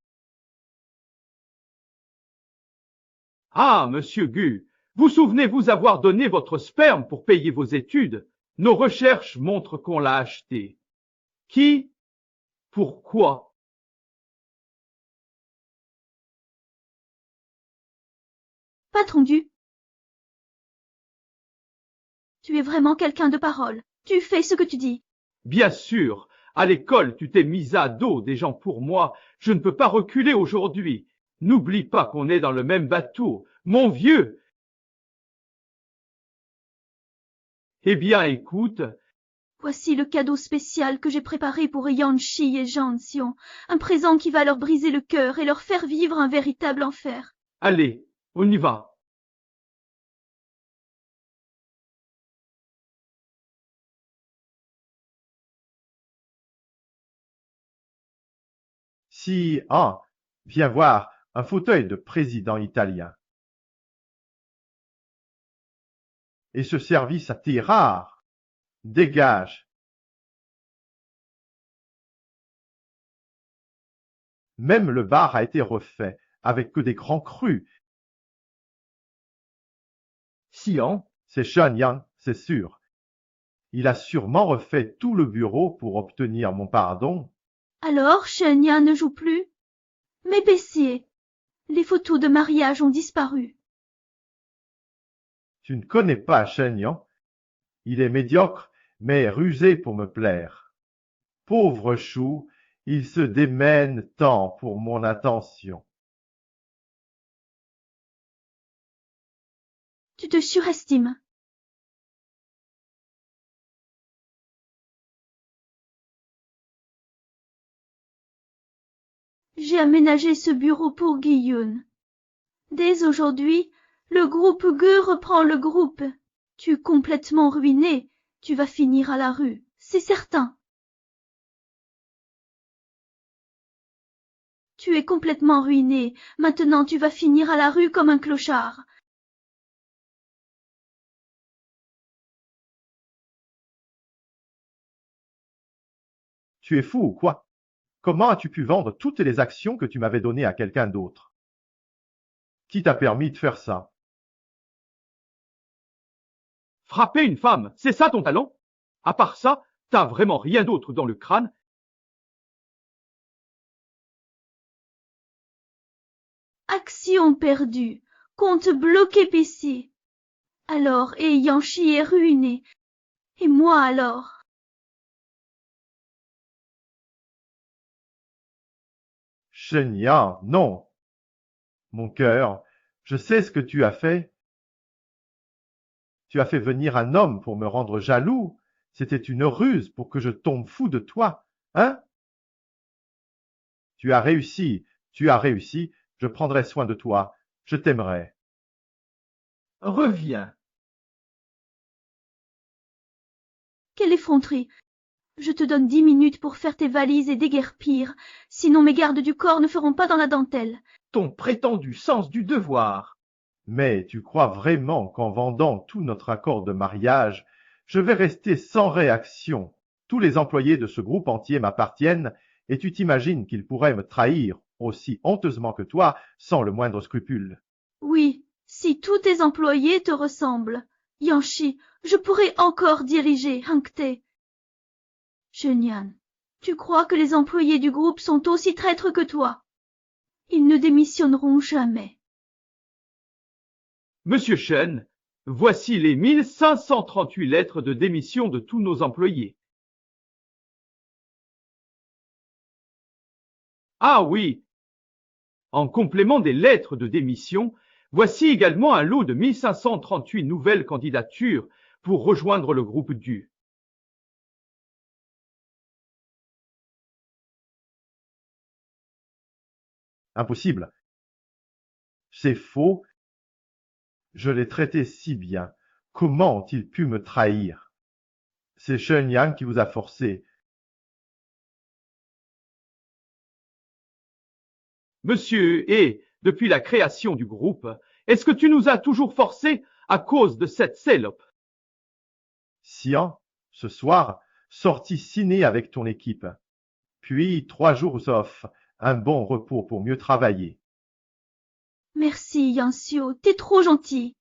S9: Ah, monsieur Gu, vous souvenez-vous avoir donné votre sperme pour payer vos études? Nos recherches montrent qu'on l'a acheté. Qui? Pourquoi?
S2: Patron Gu. Tu es vraiment quelqu'un de parole. Tu fais ce que tu dis.
S9: Bien sûr, à l'école tu t'es mise à dos des gens pour moi. Je ne peux pas reculer aujourd'hui. N'oublie pas qu'on est dans le même bateau, mon vieux. Eh bien, écoute.
S2: Voici le cadeau spécial que j'ai préparé pour Yanchi et Janxion, un présent qui va leur briser le cœur et leur faire vivre un véritable enfer.
S9: Allez, on y va.
S4: Si, ah, viens voir un fauteuil de président italien. Et ce service à thé rare. Dégage. Même le bar a été refait, avec que des grands crus.
S8: Xian,
S4: C'est Shenyang, c'est sûr. Il a sûrement refait tout le bureau pour obtenir mon pardon.
S2: Alors, Shenya ne joue plus? Mais Bessier, les photos de mariage ont disparu.
S4: Tu ne connais pas Shenyang. Il est médiocre, mais rusé pour me plaire. Pauvre chou, il se démène tant pour mon attention.
S2: Tu te surestimes. J'ai aménagé ce bureau pour Guiyun. Dès aujourd'hui, le groupe Gue reprend le groupe. Tu es complètement ruiné. Tu vas finir à la rue, c'est certain. Tu es complètement ruiné. Maintenant tu vas finir à la rue comme un clochard.
S4: Tu es fou ou quoi? Comment as-tu pu vendre toutes les actions que tu m'avais données à quelqu'un d'autre? Qui t'a permis de faire ça?
S9: Frapper une femme, c'est ça ton talent? À part ça, t'as vraiment rien d'autre dans le crâne?
S2: Action perdue. Compte bloqué PC. Alors, Yanshi est ruiné. Et moi alors?
S4: Shen-Yan, non. Mon cœur, je sais ce que tu as fait. Tu as fait venir un homme pour me rendre jaloux. C'était une ruse pour que je tombe fou de toi, hein? Tu as réussi, je prendrai soin de toi, je t'aimerai.
S8: Reviens.
S2: Quelle effronterie! Je te donne 10 minutes pour faire tes valises et déguerpir, sinon mes gardes du corps ne feront pas dans la dentelle.
S8: Ton prétendu sens du devoir.
S4: Mais tu crois vraiment qu'en vendant tout notre accord de mariage, je vais rester sans réaction? Tous les employés de ce groupe entier m'appartiennent, et tu t'imagines qu'ils pourraient me trahir aussi honteusement que toi, sans le moindre scrupule?
S2: Oui, si tous tes employés te ressemblent. Yanshi, je pourrais encore diriger Hangtae. Shen-Yan, tu crois que les employés du groupe sont aussi traîtres que toi? Ils ne démissionneront jamais.
S9: Monsieur Shen, voici les 1538 lettres de démission de tous nos employés. Ah oui! En complément des lettres de démission, voici également un lot de 1538 nouvelles candidatures pour rejoindre le groupe DU.
S4: Impossible. C'est faux. Je l'ai traité si bien. Comment ont-ils pu me trahir? C'est Shen-Yan qui vous a forcé.
S9: Monsieur He, depuis la création du groupe, est-ce que tu nous as toujours forcés à cause de cette salope?
S4: Xian, ce soir, sortis ciné avec ton équipe. Puis 3 jours off, un bon repos pour mieux travailler.
S2: Merci, Yanxio, t'es trop gentil.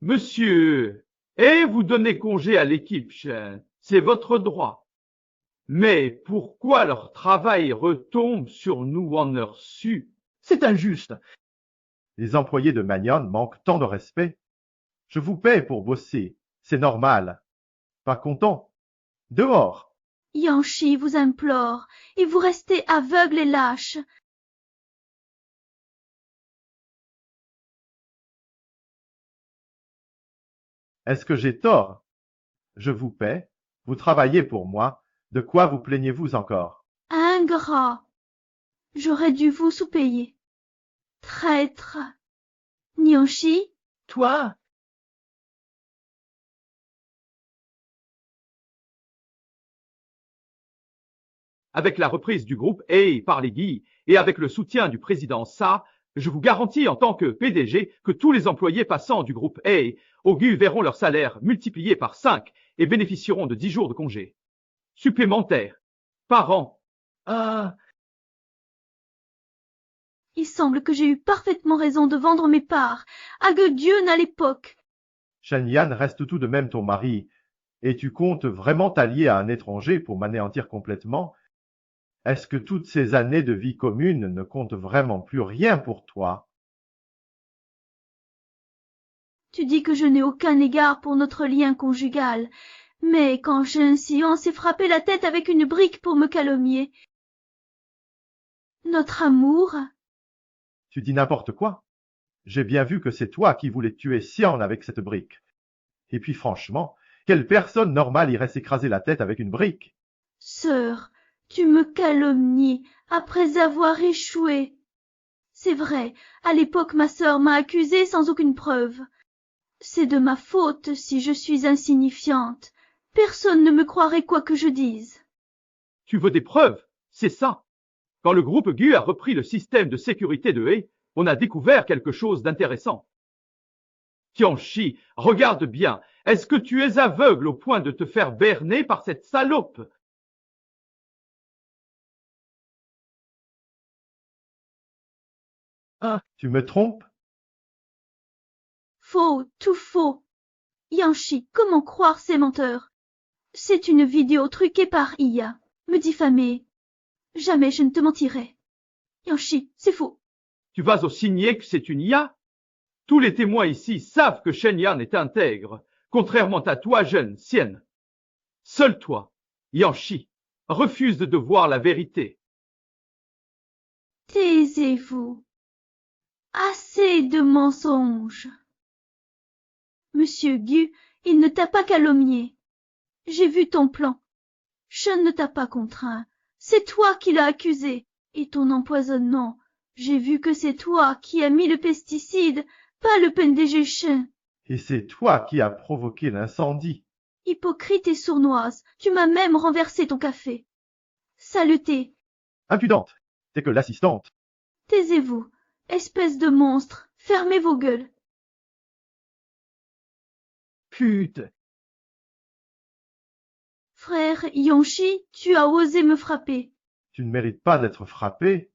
S9: Monsieur He, vous donnez congé à l'équipe Shen, c'est votre droit. Mais pourquoi leur travail retombe sur nous en heure su?
S8: C'est injuste.
S4: Les employés de Magnon manquent tant de respect. Je vous paie pour bosser, c'est normal. Pas content? Dehors!
S2: Yanshi vous implore, et vous restez aveugle et lâche.
S4: Est-ce que j'ai tort? Je vous paie, vous travaillez pour moi, de quoi vous plaignez-vous encore?
S2: Ingrat! J'aurais dû vous sous-payer. Traître! Nyoshi?
S8: Toi?
S9: Avec la reprise du groupe He par les Guy et avec le soutien du président Sa, je vous garantis en tant que PDG que tous les employés passant du groupe He au GU verront leur salaire multiplié par 5 et bénéficieront de 10 jours de congé supplémentaires par an.
S8: Ah!
S2: Il semble que j'ai eu parfaitement raison de vendre mes parts à Guedieu à l'époque.
S4: Shen-Yan reste tout de même ton mari, et tu comptes vraiment t'allier à un étranger pour m'anéantir complètement? Est-ce que toutes ces années de vie commune ne comptent vraiment plus rien pour toi?
S2: Tu dis que je n'ai aucun égard pour notre lien conjugal, mais quand Shen Xian s'est frappé la tête avec une brique pour me calomnier, notre amour...
S4: Tu dis n'importe quoi. J'ai bien vu que c'est toi qui voulais tuer Xian avec cette brique. Et puis franchement, quelle personne normale irait s'écraser la tête avec une brique?
S2: Sœur, tu me calomnies après avoir échoué. C'est vrai, à l'époque ma sœur m'a accusée sans aucune preuve. C'est de ma faute si je suis insignifiante. Personne ne me croirait quoi que je dise.
S9: Tu veux des preuves? C'est ça. Quand le groupe GU a repris le système de sécurité de He, on a découvert quelque chose d'intéressant. Tianchi, regarde bien. Est-ce que tu es aveugle au point de te faire berner par cette salope?
S4: Ah, tu me trompes?
S2: Faux, tout faux. Yanchi, comment croire ces menteurs? C'est une vidéo truquée par IA. Me diffamer. Jamais je ne te mentirai. Yanchi, c'est faux.
S9: Tu vas au signer que c'est une IA? Tous les témoins ici savent que Shen Yan est intègre, contrairement à toi, jeune Xian. Seul toi, Yanchi, refuse de voir la vérité.
S2: Taisez-vous. Assez de mensonges. Monsieur Gu, il ne t'a pas calomnié. J'ai vu ton plan. Shen ne t'a pas contraint. C'est toi qui l'as accusé. Et ton empoisonnement, j'ai vu que c'est toi qui as mis le pesticide, pas le PNDG Shen.
S4: Et c'est toi qui as provoqué l'incendie.
S2: Hypocrite et sournoise, tu m'as même renversé ton café. Saleté.
S4: Impudente, t'es que l'assistante.
S2: Taisez-vous, espèce de monstre, fermez vos gueules.
S8: Pute.
S2: Frère Yonchi, tu as osé me frapper.
S4: Tu ne mérites pas d'être frappé.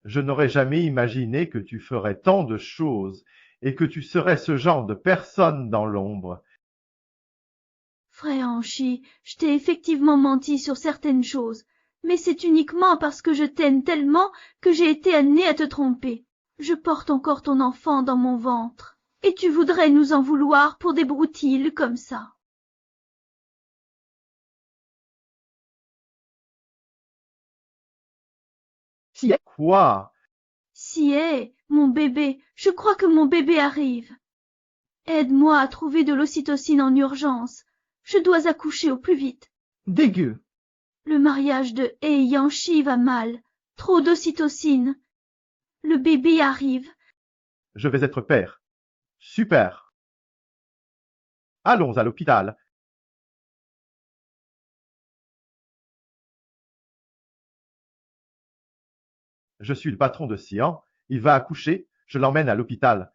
S4: Je n'aurais jamais imaginé que tu ferais tant de choses et que tu serais ce genre de personne dans l'ombre.
S2: Frère Yonchi, je t'ai effectivement menti sur certaines choses, mais c'est uniquement parce que je t'aime tellement que j'ai été amenée à te tromper. Je porte encore ton enfant dans mon ventre, et tu voudrais nous en vouloir pour des broutilles comme ça.
S8: Si est
S4: Quoi?
S2: Si est, mon bébé, je crois que mon bébé arrive. Aide-moi à trouver de l'ocytocine en urgence. Je dois accoucher au plus vite.
S8: dégueu.
S2: Le mariage de Hei Yanchi va mal. Trop d'ocytocine. Le bébé arrive.
S4: Je vais être père. Super. Allons à l'hôpital. Je suis le patron de Xian. Il va accoucher. Je l'emmène à l'hôpital.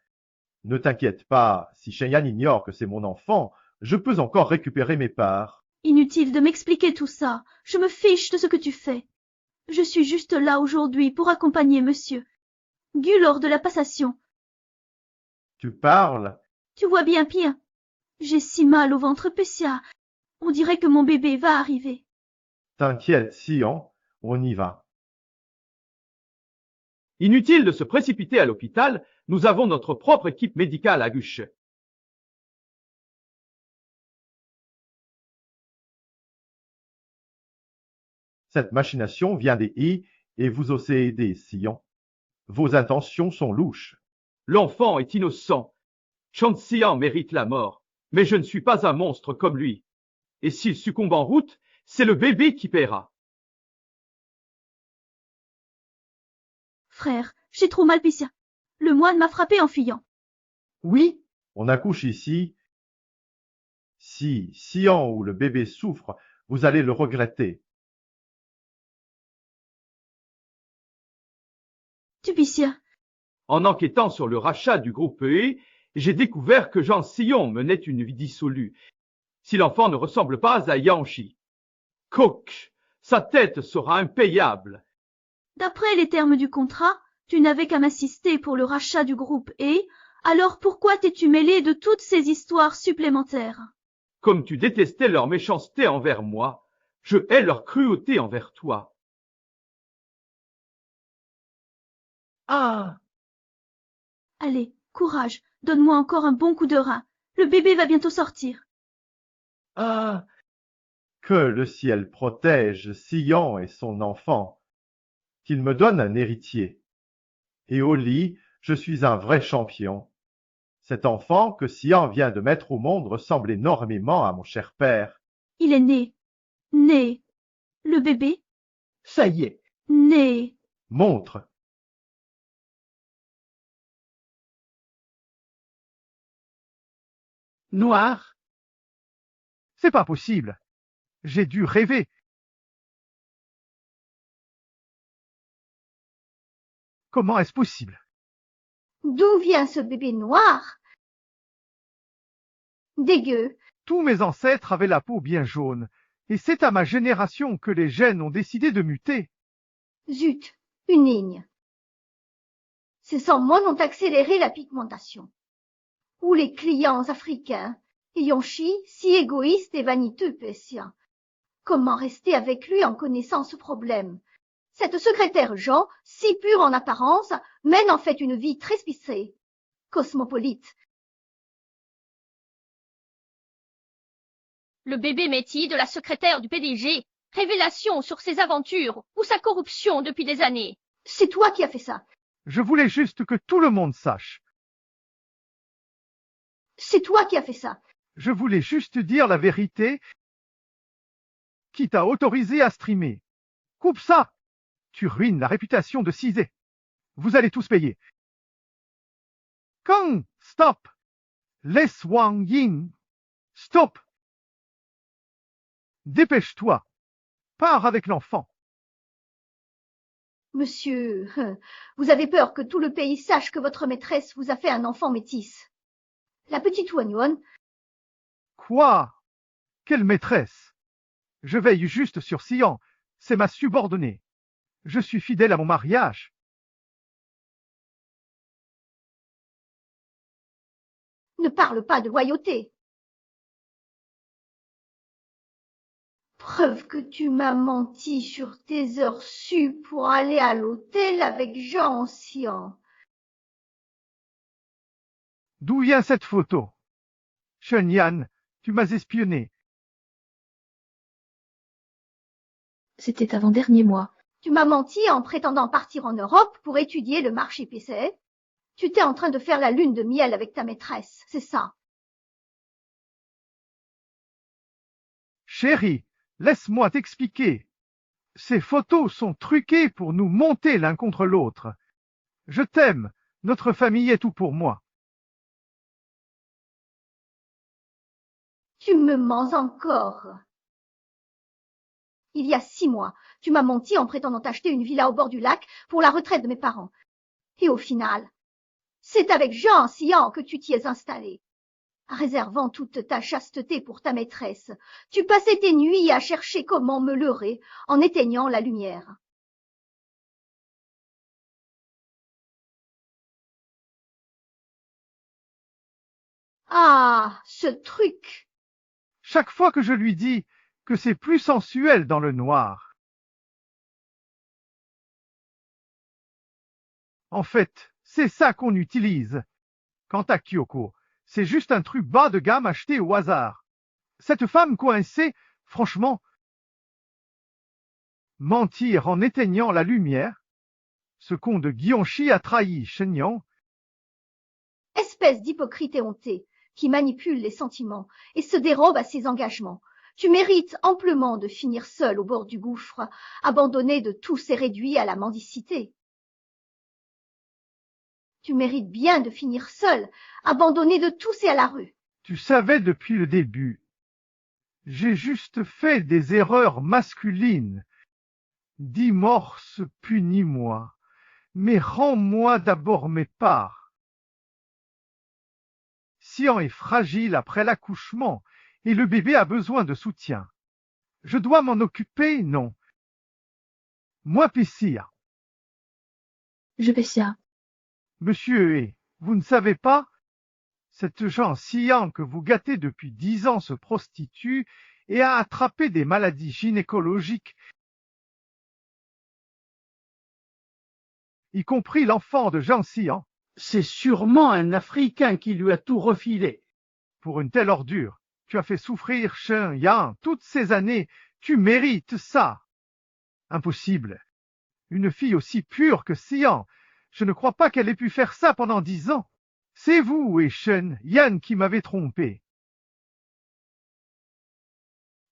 S4: Ne t'inquiète pas, si Shenyan ignore que c'est mon enfant, je peux encore récupérer mes parts.
S2: Inutile de m'expliquer tout ça. Je me fiche de ce que tu fais. Je suis juste là aujourd'hui pour accompagner monsieur Gu lors de la passation.
S4: Tu parles?
S2: Tu vois bien pire. J'ai si mal au ventre, Pessia. On dirait que mon bébé va arriver.
S4: T'inquiète, Xian, on y va.
S9: Inutile de se précipiter à l'hôpital, nous avons notre propre équipe médicale à Gush.
S4: Cette machination vient des Yi et vous osez aider, Xian. Vos intentions sont louches.
S9: L'enfant est innocent. Chan Xian mérite la mort, mais je ne suis pas un monstre comme lui. Et s'il succombe en route, c'est le bébé qui paiera.
S2: Frère, j'ai trop mal, Pessia. Le moine m'a frappé en fuyant.
S8: Oui,
S4: On accouche ici. Si Xian ou le bébé souffre, vous allez le regretter.
S2: Tu, Pessia.
S9: En enquêtant sur le rachat du groupe E, j'ai découvert que Jean Sion menait une vie dissolue. Si l'enfant ne ressemble pas à Yanchi. Coq, sa tête sera impayable.
S2: D'après les termes du contrat, tu n'avais qu'à m'assister pour le rachat du groupe et alors pourquoi t'es-tu mêlé de toutes ces histoires supplémentaires?
S9: Comme tu détestais leur méchanceté envers moi, je hais leur cruauté envers toi.
S8: ah,
S2: Allez, courage, donne-moi encore un bon coup de rein. Le bébé va bientôt sortir.
S8: ah,
S4: Que le ciel protège Xian et son enfant. Qu'il me donne un héritier. Et au lit, je suis un vrai champion. Cet enfant que Xian vient de mettre au monde ressemble énormément à mon cher père.
S2: Il est né. Né. Le bébé?
S8: ça y est.
S2: Né.
S4: Montre.
S8: Noir.
S13: C'est pas possible. J'ai dû rêver. Comment est-ce possible?
S5: D'où vient ce bébé noir?
S2: Dégueu.
S13: Tous mes ancêtres avaient la peau bien jaune, et c'est à ma génération que les gènes ont décidé de muter.
S2: Zut, une ligne. Ces hormones ont accéléré la pigmentation. Ou les clients africains, Yonchi, si égoïste et vaniteux, Pessia. Comment rester avec lui en connaissant ce problème? Cette secrétaire Jean, si pure en apparence, mène en fait une vie très spicée, cosmopolite.
S5: Le bébé Métis de la secrétaire du PDG, révélation sur ses aventures ou sa corruption depuis des années.
S2: C'est toi qui as fait ça.
S13: Je voulais juste que tout le monde sache.
S2: C'est toi qui as fait ça.
S13: Je voulais juste dire la vérité qui t'a autorisé à streamer. Coupe ça! Tu ruines la réputation de Cizé. Vous allez tous payer. Kang, stop! Laisse Wang Ying. Stop! Dépêche-toi. Pars avec l'enfant.
S2: Monsieur, vous avez peur que tout le pays sache que votre maîtresse vous a fait un enfant métis. La petite Wanyon.
S13: Quoi? Quelle maîtresse? Je veille juste sur Xian. C'est ma subordonnée. Je suis fidèle à mon mariage.
S2: Ne parle pas de loyauté. Preuve que tu m'as menti sur tes heures sup pour aller à l'hôtel avec Jean Xian.
S13: D'où vient cette photo? Shen Yan, tu m'as espionné.
S14: C'était avant-dernier mois.
S2: Tu m'as menti en prétendant partir en Europe pour étudier le marché PC. Tu étais en train de faire la lune de miel avec ta maîtresse, c'est ça.
S13: Chérie, laisse-moi t'expliquer. Ces photos sont truquées pour nous monter l'un contre l'autre. Je t'aime, notre famille est tout pour moi.
S2: Tu me mens encore. Il y a 6 mois, tu m'as menti en prétendant t'acheter une villa au bord du lac pour la retraite de mes parents. Et au final, c'est avec Jean Xian que tu t'y es installé. Réservant toute ta chasteté pour ta maîtresse, tu passais tes nuits à chercher comment me leurrer en éteignant la lumière. Ah, ce truc!
S13: Chaque fois que je lui dis que c'est plus sensuel dans le noir. En fait, c'est ça qu'on utilise. Quant à Kyoko, c'est juste un truc bas de gamme acheté au hasard. Cette femme coincée, franchement, mentir en éteignant la lumière. Ce con de Guionchi a trahi Shenyang.
S2: Espèce d'hypocrite éhonté qui manipule les sentiments et se dérobe à ses engagements. Tu mérites amplement de finir seul au bord du gouffre, abandonné de tous et réduit à la mendicité. Tu mérites bien de finir seul, abandonné de tous et à la rue.
S13: Tu savais depuis le début. J'ai juste fait des erreurs masculines. Dimorce, punis-moi, mais rends-moi d'abord mes parts. Xian est fragile après l'accouchement et le bébé a besoin de soutien. Je dois m'en occuper, non. Moi, Pessia.
S14: Je Pessia.
S13: Monsieur He, vous ne savez pas? Cette Jean Xian que vous gâtez depuis 10 ans se prostitue et a attrapé des maladies gynécologiques, y compris l'enfant de Jean Xian.
S8: C'est sûrement un Africain qui lui a tout refilé.
S13: Pour une telle ordure, tu as fait souffrir Shen Yan toutes ces années, tu mérites ça. Impossible. Une fille aussi pure que Xian, je ne crois pas qu'elle ait pu faire ça pendant 10 ans. C'est vous et Shen Yan qui m'avez trompé.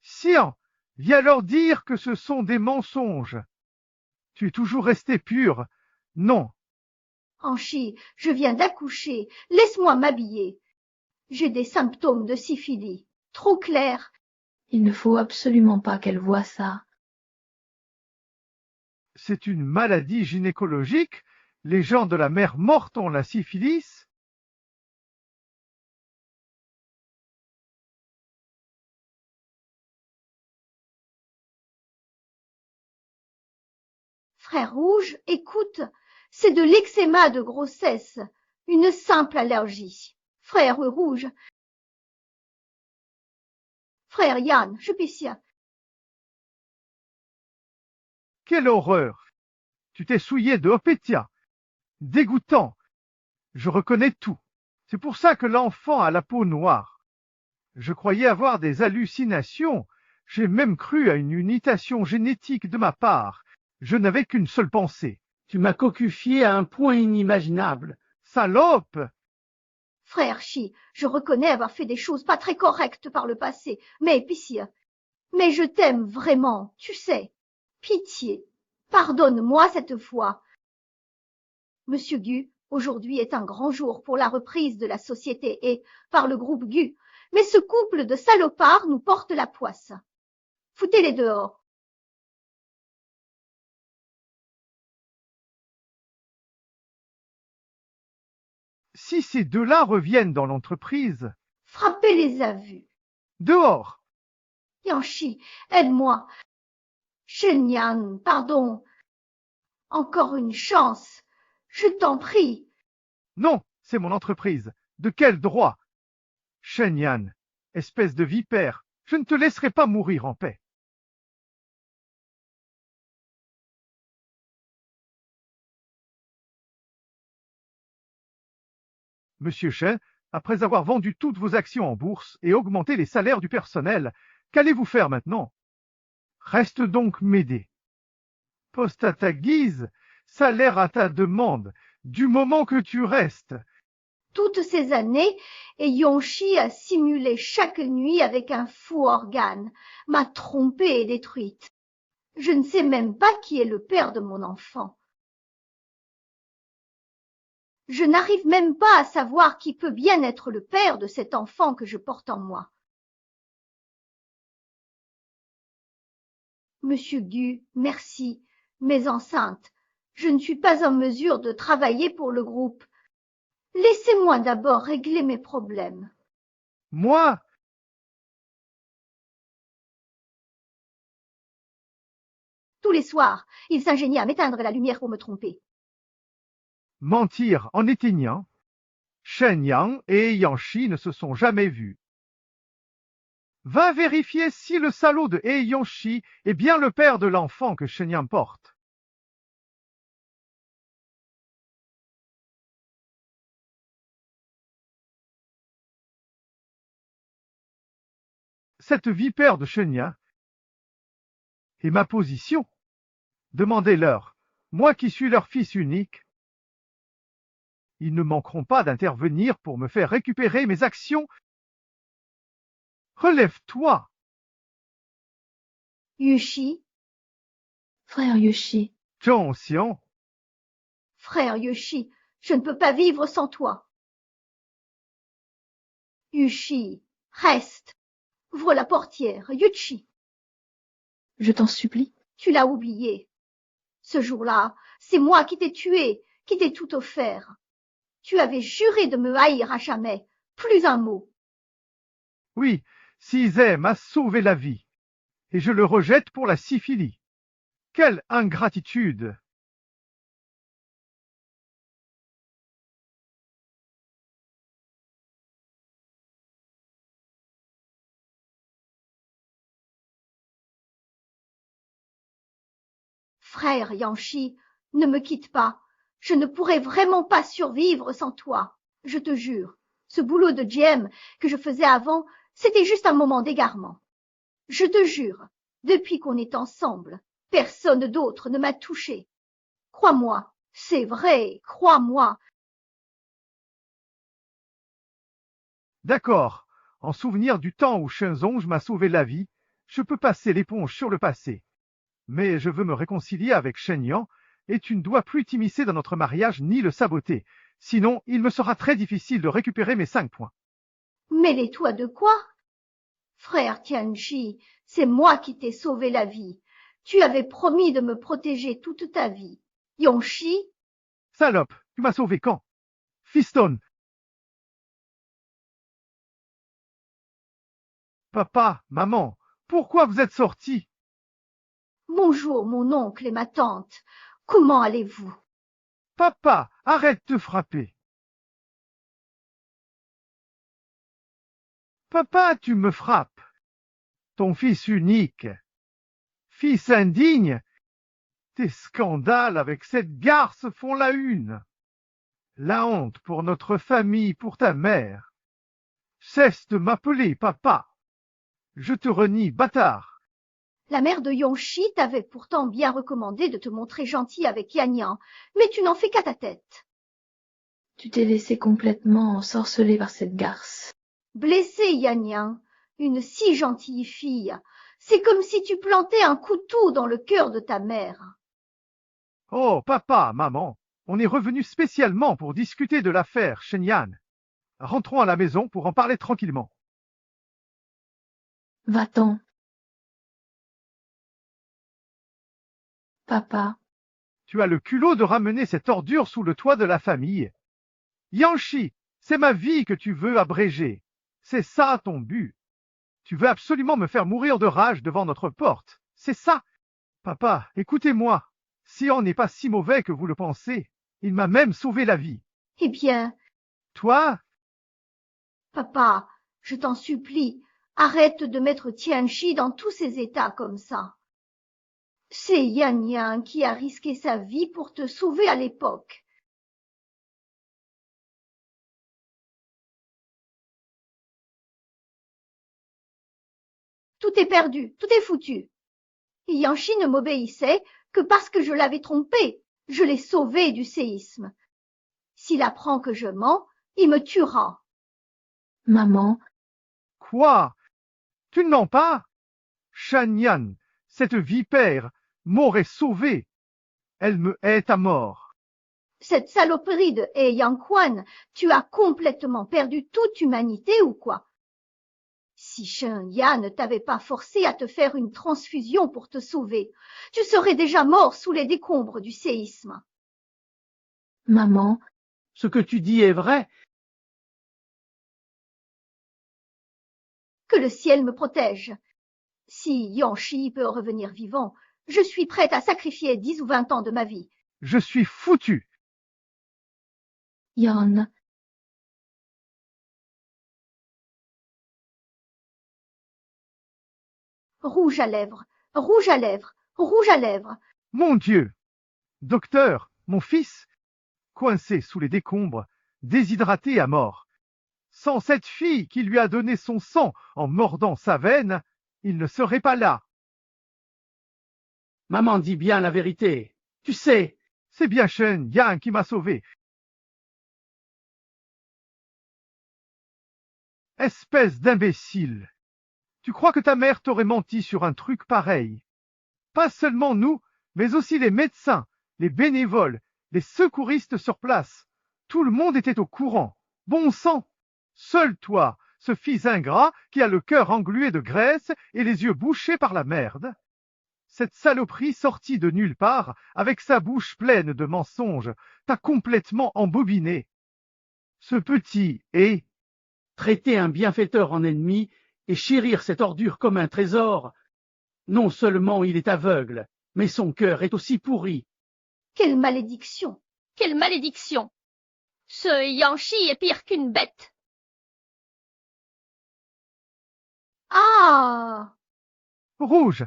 S13: Xian, viens leur dire que ce sont des mensonges. Tu es toujours resté pure. Non.
S2: Anchi, je viens d'accoucher, laisse-moi m'habiller. J'ai des symptômes de syphilis, trop clairs.
S14: Il ne faut absolument pas qu'elle voie ça.
S13: C'est une maladie gynécologique. Les gens de la mer morte ont la syphilis.
S15: Frère Rouge, écoute, c'est de l'eczéma de grossesse, une simple allergie. Frère Rouge. Frère Yann, je pisse.
S13: Quelle horreur! Tu t'es souillé de Opétia. Dégoûtant. Je reconnais tout. C'est pour ça que l'enfant a la peau noire. Je croyais avoir des hallucinations. J'ai même cru à une mutation génétique de ma part. Je n'avais qu'une seule pensée.
S8: Tu m'as cocufié à un point inimaginable.
S13: Salope!
S15: Frère Chi, je reconnais avoir fait des choses pas très correctes par le passé, mais mais je t'aime vraiment, tu sais. Pitié, pardonne-moi cette fois. Monsieur Gu, aujourd'hui est un grand jour pour la reprise de la société et par le groupe Gu, mais ce couple de salopards nous porte la poisse. Foutez-les dehors.
S13: Si ces deux-là reviennent dans l'entreprise...
S15: Frappez-les à vue.
S13: Dehors!
S15: Yanchi, aide-moi. Shenyang, pardon. Encore une chance. Je t'en prie.
S13: Non, c'est mon entreprise. De quel droit? Shenyang, espèce de vipère, je ne te laisserai pas mourir en paix. Monsieur Shen, après avoir vendu toutes vos actions en bourse et augmenté les salaires du personnel, qu'allez-vous faire maintenant? Reste donc m'aider. Poste à ta guise, salaire à ta demande, du moment que tu restes.
S15: Toutes ces années, et Yonchi a simulé chaque nuit avec un faux organe, m'a trompée et détruite. Je ne sais même pas qui est le père de mon enfant. Je n'arrive même pas à savoir qui peut bien être le père de cet enfant que je porte en moi. Monsieur Gu, merci, mais enceinte, je ne suis pas en mesure de travailler pour le groupe. Laissez-moi d'abord régler mes problèmes.
S13: Moi?
S15: Tous les soirs, il s'ingéniait à m'éteindre la lumière pour me tromper.
S13: Mentir en éteignant. Shenyang et Yanchi ne se sont jamais vus. Va vérifier si le salaud de Yanchi est bien le père de l'enfant que Shenyang porte. Cette vipère de Shenyang est ma position. Demandez-leur, moi qui suis leur fils unique. Ils ne manqueront pas d'intervenir pour me faire récupérer mes actions. Relève-toi.
S15: Yushi.
S14: Frère Yushi.
S13: Zhongxiang.
S15: Frère Yushi, je ne peux pas vivre sans toi. Yushi, reste. Ouvre la portière, Yuchi.
S14: Je t'en supplie.
S15: Tu l'as oublié. Ce jour-là, c'est moi qui t'ai tué, qui t'ai tout offert. Tu avais juré de me haïr à jamais, plus un mot.
S13: Oui, Cizay m'a sauvé la vie, et je le rejette pour la syphilie. Quelle ingratitude!
S15: Frère Yanchi, ne me quitte pas. Je ne pourrais vraiment pas survivre sans toi. Je te jure, ce boulot de GM que je faisais avant, c'était juste un moment d'égarement. Je te jure, depuis qu'on est ensemble, personne d'autre ne m'a touché. Crois-moi, c'est vrai, crois-moi.
S13: D'accord, en souvenir du temps où Shenzong m'a sauvé la vie, je peux passer l'éponge sur le passé. Mais je veux me réconcilier avec Shenyang, et tu ne dois plus t'immiscer dans notre mariage ni le saboter. Sinon, il me sera très difficile de récupérer mes 5 points.
S15: Mêlez-toi de quoi? Frère Tianchi, c'est moi qui t'ai sauvé la vie. Tu avais promis de me protéger toute ta vie. Yonchi?
S13: Salope, tu m'as sauvé quand? Fiston! Papa, maman, pourquoi vous êtes sortis?
S15: Bonjour, mon oncle et ma tante. Comment allez-vous?
S13: Papa, arrête de frapper. Papa, tu me frappes. Ton fils unique. Fils indigne. Tes scandales avec cette garce font la une. La honte pour notre famille, pour ta mère. Cesse de m'appeler papa. Je te renie, bâtard.
S15: La mère de Yonshi t'avait pourtant bien recommandé de te montrer gentil avec Yan, mais tu n'en fais qu'à ta tête.
S14: Tu t'es laissé complètement ensorceler par cette garce.
S15: Blesser Yan, une si gentille fille, c'est comme si tu plantais un couteau dans le cœur de ta mère.
S13: Oh, papa, maman, on est revenu spécialement pour discuter de l'affaire Shenyan. Rentrons à la maison pour en parler tranquillement.
S14: Va-t'en. Papa.
S13: Tu as le culot de ramener cette ordure sous le toit de la famille. Yanshi, c'est ma vie que tu veux abréger. C'est ça ton but. Tu veux absolument me faire mourir de rage devant notre porte. C'est ça. Papa, écoutez-moi. Sion n'est pas si mauvais que vous le pensez. Il m'a même sauvé la vie.
S15: Eh bien...
S13: Toi?
S15: Papa, je t'en supplie, arrête de mettre Tianchi dans tous ces états comme ça. C'est Yan qui a risqué sa vie pour te sauver à l'époque. Tout est perdu, tout est foutu. Yanshi ne m'obéissait que parce que je l'avais trompé. Je l'ai sauvé du séisme. S'il apprend que je mens, il me tuera.
S14: Maman.
S13: Quoi? Tu ne mens pas? Shanyan, cette vipère, m'aurait sauvé. Elle me hait à mort.
S15: Cette saloperie de He Yang-Kwan, tu as complètement perdu toute humanité ou quoi? Si Shen Ya ne t'avait pas forcé à te faire une transfusion pour te sauver, tu serais déjà mort sous les décombres du séisme.
S14: Maman.
S8: Ce que tu dis est vrai.
S15: Que le ciel me protège. Si Yanshi peut revenir vivant, je suis prête à sacrifier 10 ou 20 ans de ma vie.
S13: Je suis foutu.
S14: Yan.
S15: Rouge à lèvres, rouge à lèvres, rouge à lèvres.
S13: Mon Dieu! Docteur, mon fils, coincé sous les décombres, déshydraté à mort. Sans cette fille qui lui a donné son sang en mordant sa veine, il ne serait pas là.
S8: Maman dit bien la vérité. Tu sais.
S13: C'est bien Shen Yang qui m'a sauvé. Espèce d'imbécile! Tu crois que ta mère t'aurait menti sur un truc pareil? Pas seulement nous, mais aussi les médecins, les bénévoles, les secouristes sur place. Tout le monde était au courant. Bon sang! Seul toi, ce fils ingrat qui a le cœur englué de graisse et les yeux bouchés par la merde. Cette saloperie sortie de nulle part, avec sa bouche pleine de mensonges, t'a complètement embobiné. Ce petit est...
S8: Traiter un bienfaiteur en ennemi et chérir cette ordure comme un trésor. Non seulement il est aveugle, mais son cœur est aussi pourri.
S15: Quelle malédiction!
S5: Quelle malédiction! Ce Yanshi est pire qu'une bête.
S15: Ah!
S13: Rouge!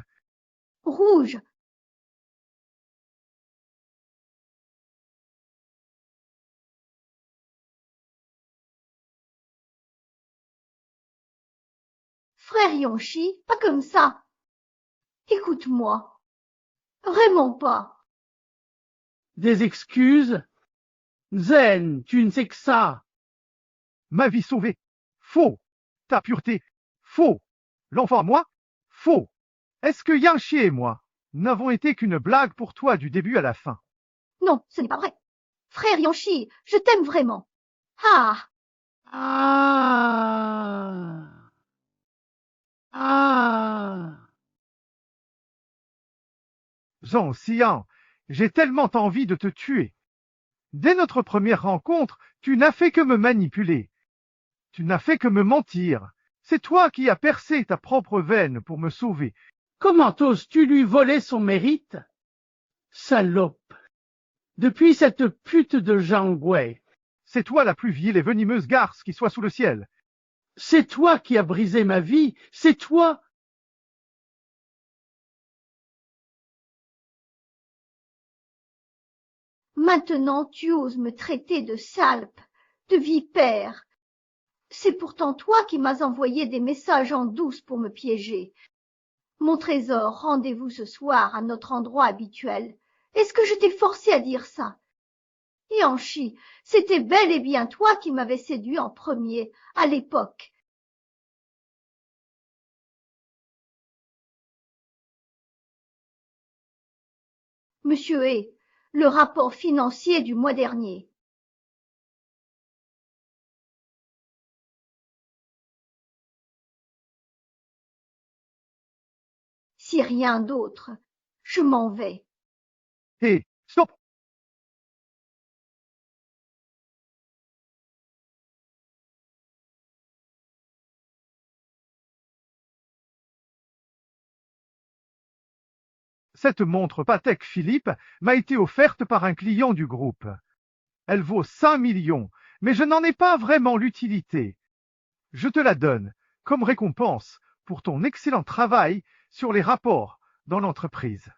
S15: Rouge! Frère Yonshi, pas comme ça. Écoute-moi. Vraiment pas.
S8: Des excuses? Zen, tu ne sais que ça.
S13: Ma vie sauvée. Faux. Ta pureté. Faux. L'enfant à moi. Faux. Est-ce que Yanshi et moi n'avons été qu'une blague pour toi du début à la fin?
S15: Non, ce n'est pas vrai. Frère Yanshi, je t'aime vraiment. Ah!
S8: Ah! Ah!
S13: Zhang Xian, j'ai tellement envie de te tuer. Dès notre première rencontre, tu n'as fait que me manipuler. Tu n'as fait que me mentir. C'est toi qui as percé ta propre veine pour me sauver.
S8: Comment oses-tu lui voler son mérite? Salope! Depuis cette pute de Jean Gouet.
S13: C'est toi la plus vile et venimeuse garce qui soit sous le ciel.
S8: C'est toi qui as brisé ma vie, c'est toi.
S15: Maintenant tu oses me traiter de salpe, de vipère. C'est pourtant toi qui m'as envoyé des messages en douce pour me piéger. Mon trésor, rendez-vous ce soir à notre endroit habituel. Est-ce que je t'ai forcé à dire ça? Yanchi, c'était bel et bien toi qui m'avais séduit en premier, à l'époque. Monsieur He, le rapport financier du mois dernier. Si rien d'autre, je m'en vais.
S13: Hé, stop! Cette montre Patek Philippe m'a été offerte par un client du groupe. Elle vaut 5 millions, mais je n'en ai pas vraiment l'utilité. Je te la donne comme récompense pour ton excellent travail sur les rapports dans l'entreprise.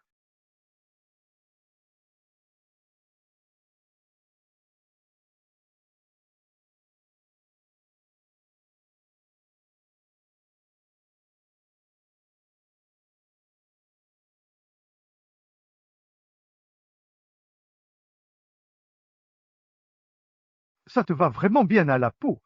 S13: Ça te va vraiment bien à la peau.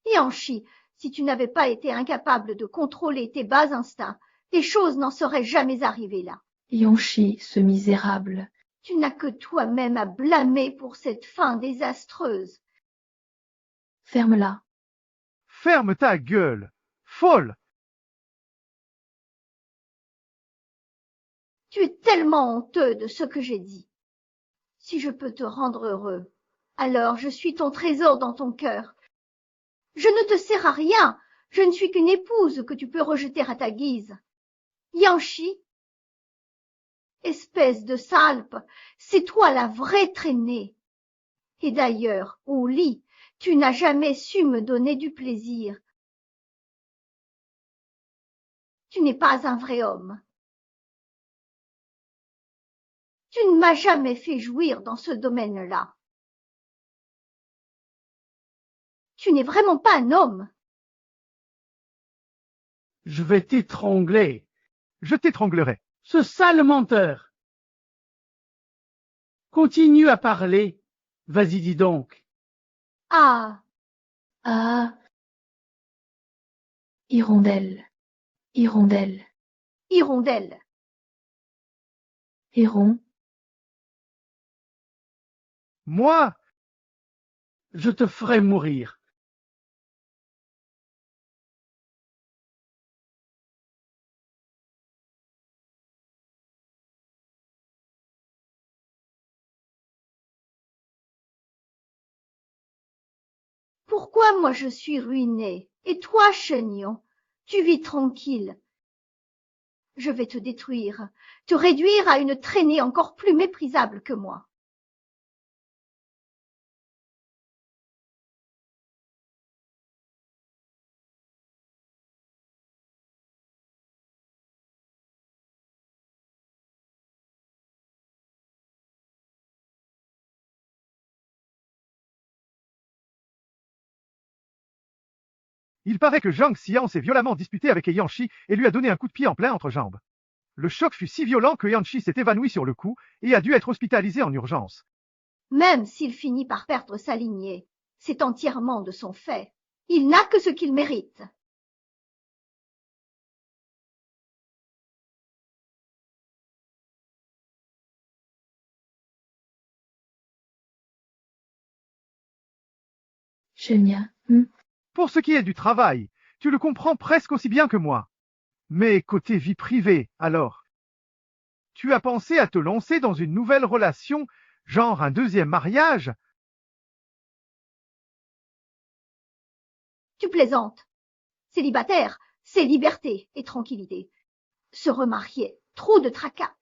S15: Yanchi, si tu n'avais pas été incapable de contrôler tes bas instincts, les choses n'en seraient jamais arrivées là.
S14: Yanchi, ce misérable.
S15: Tu n'as que toi-même à blâmer pour cette fin désastreuse.
S14: Ferme-la.
S13: Ferme ta gueule, folle!
S15: Tu es tellement honteux de ce que j'ai dit. Si je peux te rendre heureux, alors je suis ton trésor dans ton cœur. Je ne te sers à rien, je ne suis qu'une épouse que tu peux rejeter à ta guise. Yanchi, espèce de salpe, c'est toi la vraie traînée. Et d'ailleurs, au lit, tu n'as jamais su me donner du plaisir. Tu n'es pas un vrai homme. Tu ne m'as jamais fait jouir dans ce domaine-là. Tu n'es vraiment pas un homme.
S8: Je vais t'étrangler.
S13: Je t'étranglerai.
S8: Ce sale menteur. Continue à parler. Vas-y, dis donc.
S15: Ah.
S14: Ah. Hirondelle. Hirondelle.
S15: Hirondelle.
S14: Héron.
S13: Moi?
S8: Je te ferai mourir.
S15: Pourquoi moi je suis ruiné, et toi, Chenion, tu vis tranquille? Je vais te détruire, te réduire à une traînée encore plus méprisable que moi.
S13: Il paraît que Zhang Xian s'est violemment disputé avec Yanchi et lui a donné un coup de pied en plein entrejambe. Le choc fut si violent que Yanchi s'est évanoui sur le coup et a dû être hospitalisé en urgence.
S15: Même s'il finit par perdre sa lignée, c'est entièrement de son fait. Il n'a que ce qu'il mérite.
S14: Genia.
S13: Pour ce qui est du travail, tu le comprends presque aussi bien que moi. Mais côté vie privée, alors? Tu as pensé à te lancer dans une nouvelle relation, genre un deuxième mariage?
S15: Tu plaisantes. Célibataire, c'est liberté et tranquillité. Se remarier, Trop de tracas.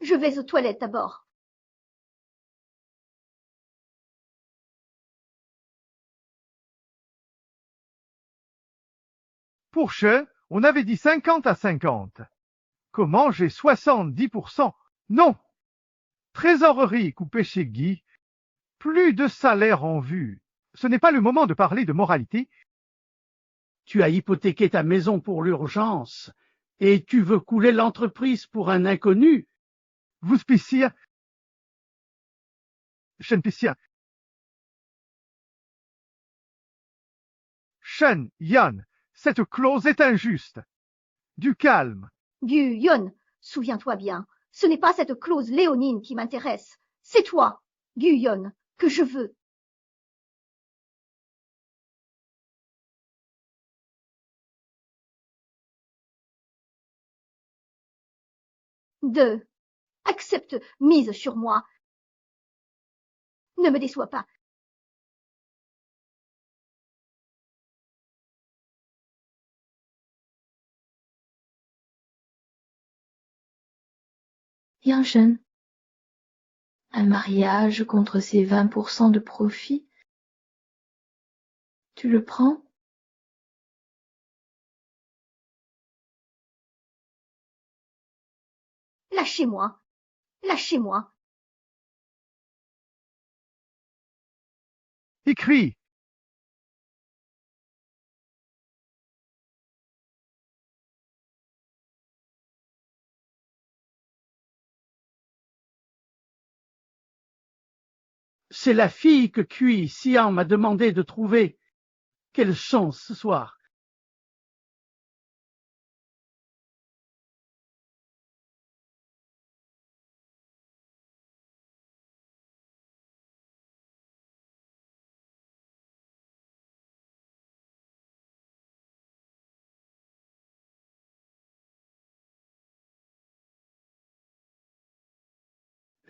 S15: Je vais aux toilettes d'abord.
S13: Pour Che, on avait dit 50 à 50. Comment j'ai 70%? Non. Trésorerie coupée chez Guy. Plus de salaire en vue. Ce n'est pas le moment de parler de moralité.
S8: Tu as hypothéqué ta maison pour l'urgence, et tu veux couler l'entreprise pour un inconnu.
S13: Vous pissia. Shen pissia. Shen, Yan, cette clause est injuste. Du calme.
S15: Guyon, souviens-toi bien, ce n'est pas cette clause léonine qui m'intéresse. C'est toi, Guyon, que je veux. Accepte, mise sur moi. Ne me déçois pas.
S14: Bien jeune. Un mariage contre ses 20% de profit. Tu le prends?
S15: Lâchez-moi. Lâchez-moi.
S13: Écris.
S8: C'est la fille que Cui Xian m'a demandé de trouver. Quelle chance ce soir.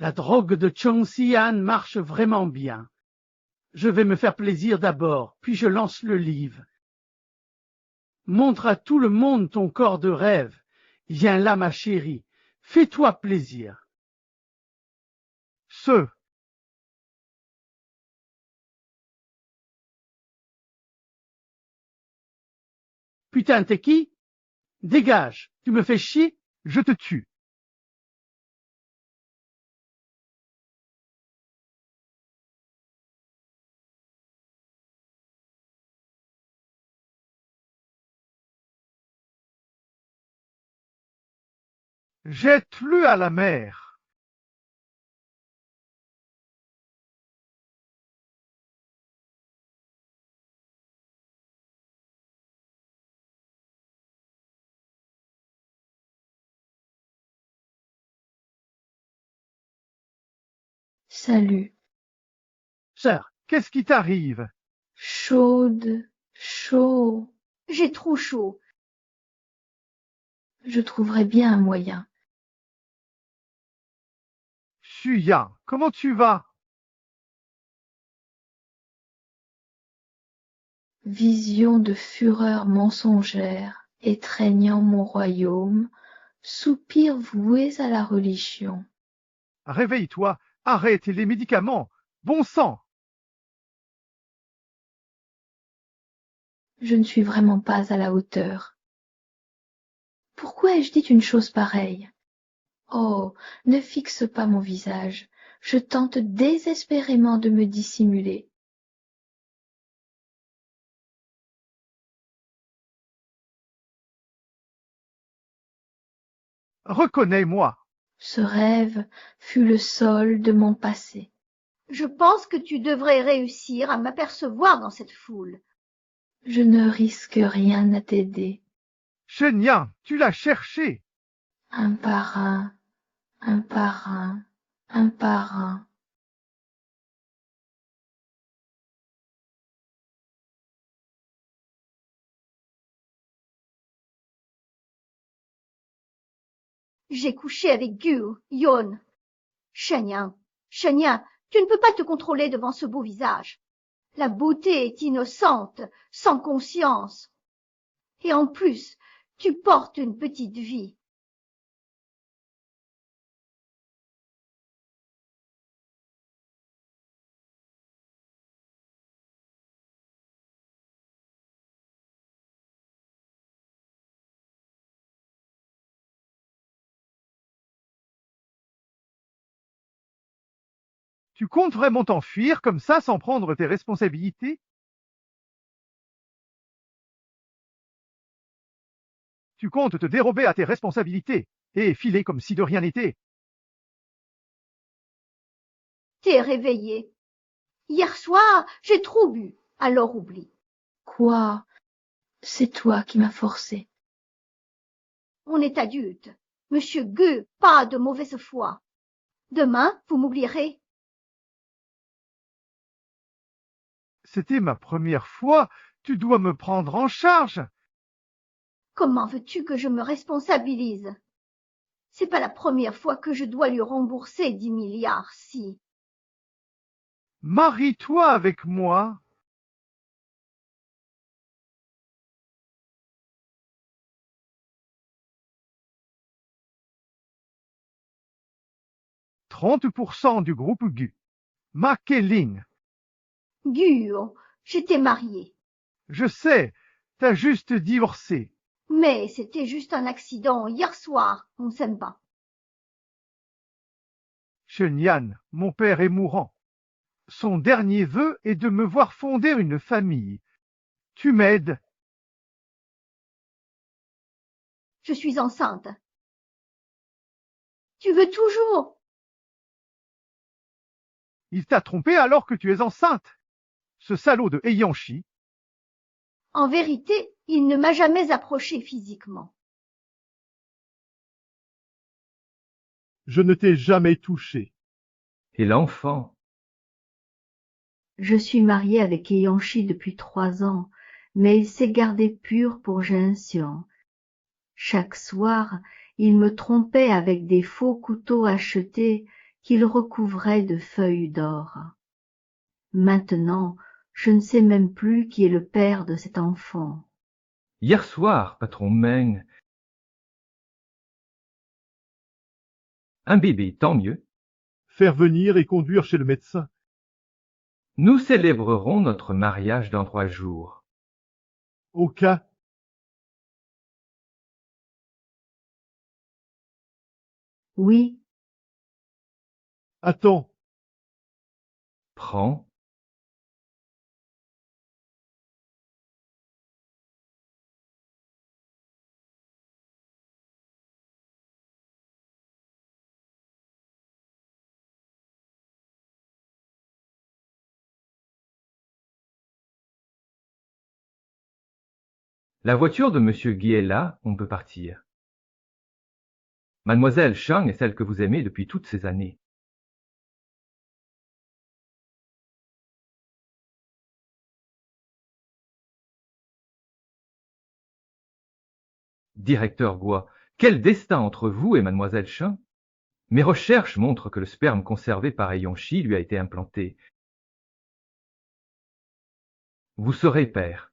S8: La drogue de Chong Xian marche vraiment bien. Je vais me faire plaisir d'abord, puis je lance le livre. Montre à tout le monde ton corps de rêve. Viens là, ma chérie. Fais-toi plaisir. Putain, t'es qui? Dégage, tu me fais chier?
S13: Je te tue. Jette-le à la mer.
S14: Salut.
S13: Sœur, qu'est-ce qui t'arrive?
S14: Chaude, chaud.
S15: J'ai trop chaud.
S14: Je trouverai bien un moyen.
S13: Suyan, comment tu vas?
S14: Vision de fureur mensongère, étreignant mon royaume, soupirs voués à la religion.
S13: Réveille-toi, arrête les médicaments. Bon sang!
S14: Je ne suis vraiment pas à la hauteur. Pourquoi ai-je dit une chose pareille? Oh, ne fixe pas mon visage. Je tente désespérément de me dissimuler.
S13: Reconnais-moi.
S14: Ce rêve fut le sol de mon passé.
S15: Je pense que tu devrais réussir à m'apercevoir dans cette foule.
S14: Je ne risque rien à t'aider.
S13: Shen-Yan, tu l'as cherché.
S14: Un par un, un par un, un par un.
S15: J'ai couché avec Gu, Yon. Shen-Yan, tu ne peux pas te contrôler devant ce beau visage. La beauté est innocente, sans conscience. Et en plus, tu portes une petite vie.
S13: Tu comptes vraiment t'enfuir comme ça sans prendre tes responsabilités? Tu comptes te dérober à tes responsabilités et filer comme si de rien n'était.
S15: T'es réveillé. Hier soir, j'ai trop bu, alors oublie.
S14: Quoi? C'est toi qui m'as forcé.
S15: On est adulte. Monsieur Gueux, pas de mauvaise foi. Demain, vous m'oublierez.
S13: C'était ma première fois. Tu dois me prendre en charge.
S15: Comment veux-tu que je me responsabilise? C'est pas la première fois que je dois lui rembourser 10 milliards, si.
S13: Marie-toi avec moi. « 30% du groupe Gu. Makeling.
S15: Gu, j'étais mariée.
S13: Je sais, t'as juste divorcé.
S15: Mais c'était juste un accident hier soir, on ne s'aime pas.
S13: Shenyan, mon père est mourant. Son dernier vœu est de me voir fonder une famille. Tu m'aides?
S15: Je suis enceinte. Tu veux toujours?
S13: Il t'a trompé alors que tu es enceinte. Ce salaud de Heianchi.
S15: En vérité, il ne m'a jamais approché physiquement.
S4: Je ne t'ai jamais touché.
S7: Et l'enfant?
S16: Je suis mariée avec Heianchi depuis 3 ans, mais il s'est gardé pur pour Jinxian. Chaque soir, il me trompait avec des faux couteaux achetés qu'il recouvrait de feuilles d'or. Maintenant, je ne sais même plus qui est le père de cet enfant.
S7: Hier soir, patron Meng. Un bébé, tant mieux.
S4: Faire venir et conduire chez le médecin.
S7: Nous célébrerons notre mariage dans 3 jours.
S4: Au cas.
S16: Oui.
S4: Attends.
S7: Prends. La voiture de Monsieur Guy est là, on peut partir. Mademoiselle Chang est celle que vous aimez depuis toutes ces années. Directeur Guo, quel destin entre vous et Mademoiselle Chang? Mes recherches montrent que le sperme conservé par Heianchi lui a été implanté. Vous serez père.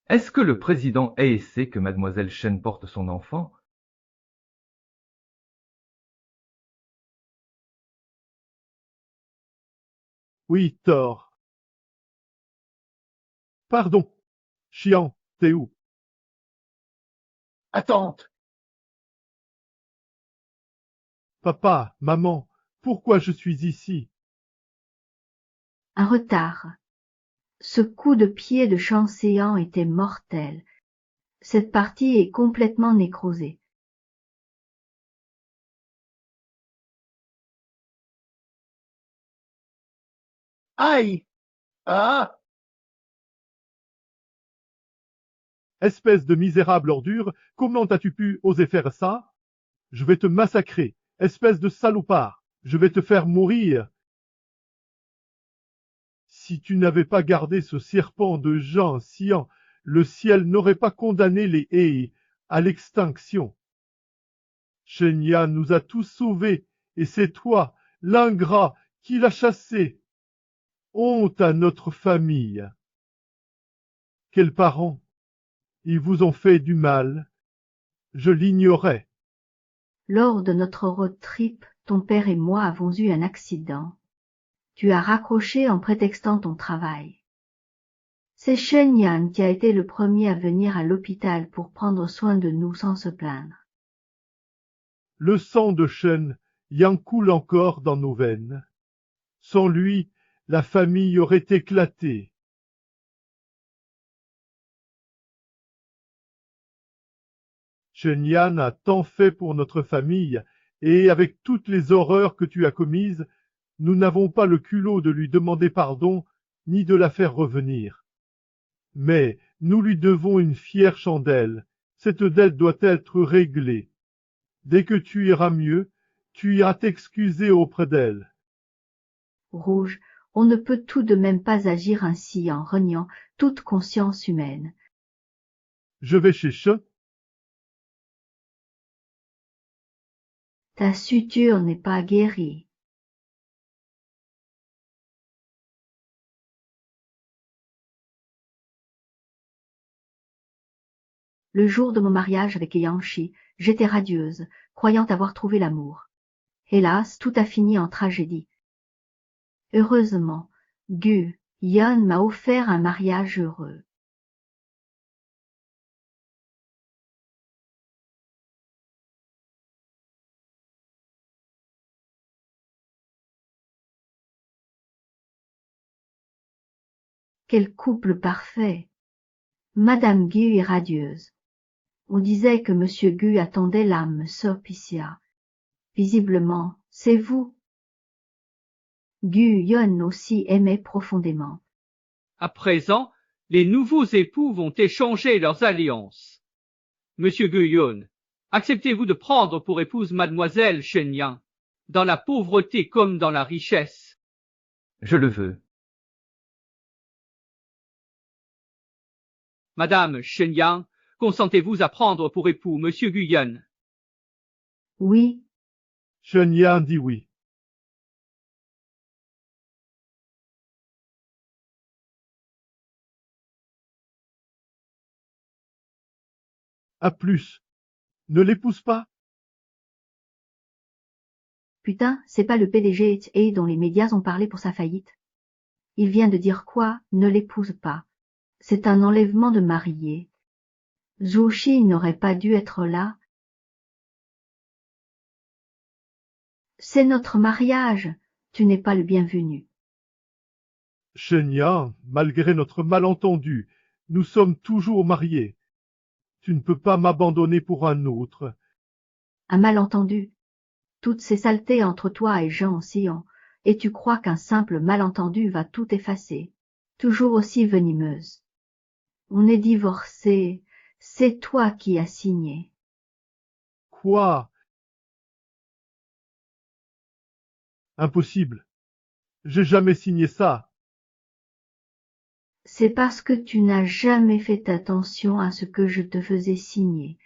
S7: Est-ce que le président He sait que Mademoiselle Chen porte son enfant?
S4: Oui, tort. Pardon. Chian, t'es où?
S8: Attente.
S4: Papa, maman, pourquoi je suis ici?
S16: Un retard. Ce coup de pied de Chanséan était mortel. Cette partie est complètement nécrosée.
S8: Aïe! Ah!
S4: Espèce de misérable ordure, comment as-tu pu oser faire ça? Je vais te massacrer, espèce de salopard, je vais te faire mourir. Si tu n'avais pas gardé ce serpent de Jean Xian, le ciel n'aurait pas condamné les He à l'extinction. Shenyan nous a tous sauvés, et c'est toi, l'ingrat,
S13: Qui l'a chassé? Honte à notre famille. Quels parents? Ils vous ont fait du mal. Je l'ignorais.
S16: Lors de notre road trip, ton père et moi avons eu un accident. Tu as raccroché en prétextant ton travail. C'est Shen Yan qui a été le premier à venir à l'hôpital pour prendre soin de nous sans se plaindre.
S13: Le sang de Shen Yang coule encore dans nos veines. Sans lui, la famille aurait éclaté. Shen Yan a tant fait pour notre famille, et avec toutes les horreurs que tu as commises, nous n'avons pas le culot de lui demander pardon, ni de la faire revenir. Mais nous lui devons une fière chandelle. Cette dette doit être réglée. Dès que tu iras mieux, tu iras t'excuser auprès d'elle.
S16: Rouge, on ne peut tout de même pas agir ainsi en reniant toute conscience humaine.
S13: Je vais chez Che.
S16: Ta suture n'est pas guérie. Le jour de mon mariage avec Yang-Shi, j'étais radieuse, croyant avoir trouvé l'amour. Hélas, tout a fini en tragédie. Heureusement, Gu Yon m'a offert un mariage heureux. Quel couple parfait! Madame Gu est radieuse. On disait que Monsieur Gu attendait l'âme sœur Picia. Visiblement, c'est vous. Gu Yon aussi aimait profondément.
S17: À présent, les nouveaux époux vont échanger leurs alliances. Monsieur Guyon, acceptez-vous de prendre pour épouse mademoiselle Shen Yang, dans la pauvreté comme dans la richesse?
S7: Je le veux.
S17: Madame Shen Yang, consentez-vous à prendre pour époux Monsieur Guyon?
S16: Oui.
S13: Shen Yang dit oui. À plus. Ne l'épouse pas.
S16: Putain, c'est pas le PDG et dont les médias ont parlé pour sa faillite. Il vient de dire quoi? Ne l'épouse pas. C'est un enlèvement de mariés. Zhou Shi n'aurait pas dû être là. C'est notre mariage. Tu n'es pas le bienvenu.
S13: Shen Yang, malgré notre malentendu, nous sommes toujours mariés. Tu ne peux pas m'abandonner pour un autre.
S16: Un malentendu. Toutes ces saletés entre toi et Jean Sion, et tu crois qu'un simple malentendu va tout effacer. Toujours aussi venimeuse. On est divorcés. C'est toi qui as signé.
S13: Quoi? Impossible. J'ai jamais signé ça.
S16: C'est parce que tu n'as jamais fait attention à ce que je te faisais signer.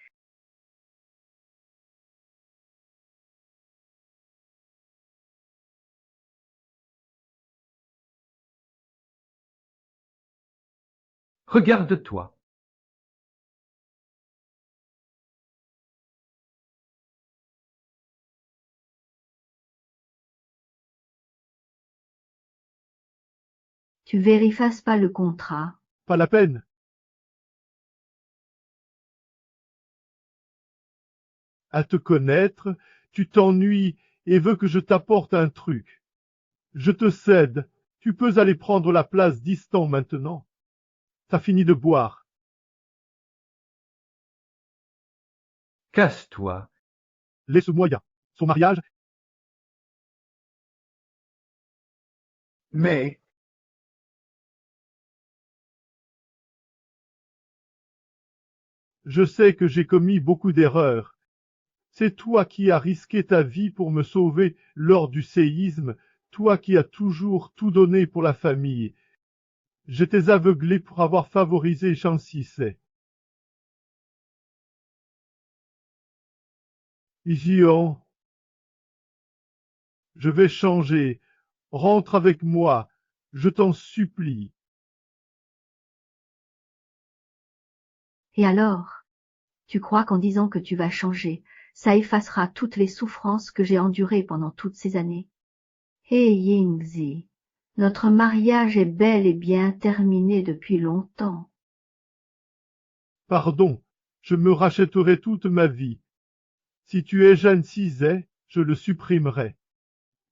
S7: Regarde-toi.
S16: Tu vérifies pas le contrat.
S13: Pas la peine. À te connaître, tu t'ennuies et veux que je t'apporte un truc. Je te cède. Tu peux aller prendre la place distant maintenant. T'as fini de boire.
S7: Casse-toi.
S13: Laisse-moi ya. Son mariage.
S8: Mais
S13: Je sais que j'ai commis beaucoup d'erreurs. C'est toi qui as risqué ta vie pour me sauver lors du séisme, toi qui as toujours tout donné pour la famille. J'étais aveuglé pour avoir favorisé Chansisei. Jion, je vais changer. Rentre avec moi, je t'en supplie.
S16: Et alors, tu crois qu'en disant que tu vas changer, ça effacera toutes les souffrances que j'ai endurées pendant toutes ces années? Hé Yingzi, notre mariage est bel et bien terminé depuis longtemps.
S13: Pardon, je me rachèterai toute ma vie. Si tu es Jeanne Cizet, je le supprimerai.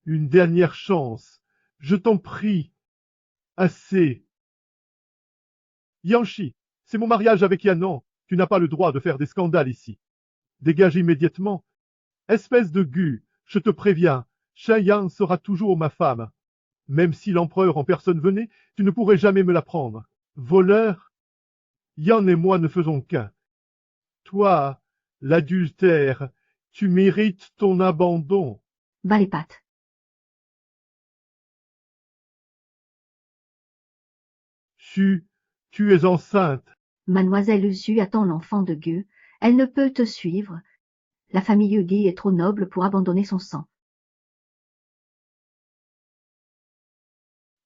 S13: Une dernière chance, je t'en prie. Assez. Yanshi, c'est mon mariage avec Yanan. Tu n'as pas le droit de faire des scandales ici. Dégage immédiatement. Espèce de gu, je te préviens, Shen Yang sera toujours ma femme. Même si l'empereur en personne venait, tu ne pourrais jamais me la prendre. Voleur, Yan et moi ne faisons qu'un. Toi, l'adultère, tu mérites ton abandon.
S16: Bas les pattes.
S13: Tu es enceinte.
S16: Mademoiselle Xu attend l'enfant de Gu. Elle ne peut te suivre. La famille Yugi est trop noble pour abandonner son sang.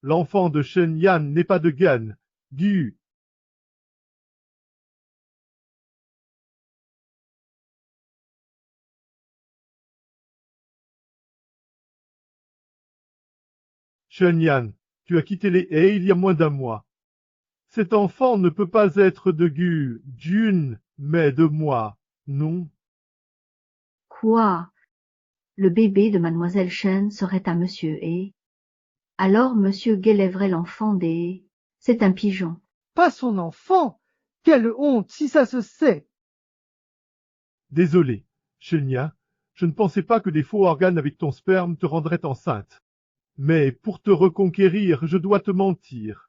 S13: L'enfant de Shen Yan n'est pas de Gan. Gu. Shen Yan, tu as quitté les haies il y a moins d'un mois. Cet enfant ne peut pas être de Gu, Jun, mais de moi, non?
S16: Quoi? Le bébé de mademoiselle Shen serait à monsieur He? Alors monsieur Gue lèverait l'enfant des... C'est un pigeon.
S8: Pas son enfant. Quelle honte si ça se sait.
S13: Désolé, Shen, je ne pensais pas que des faux organes avec ton sperme te rendraient enceinte. Mais pour te reconquérir, je dois te mentir.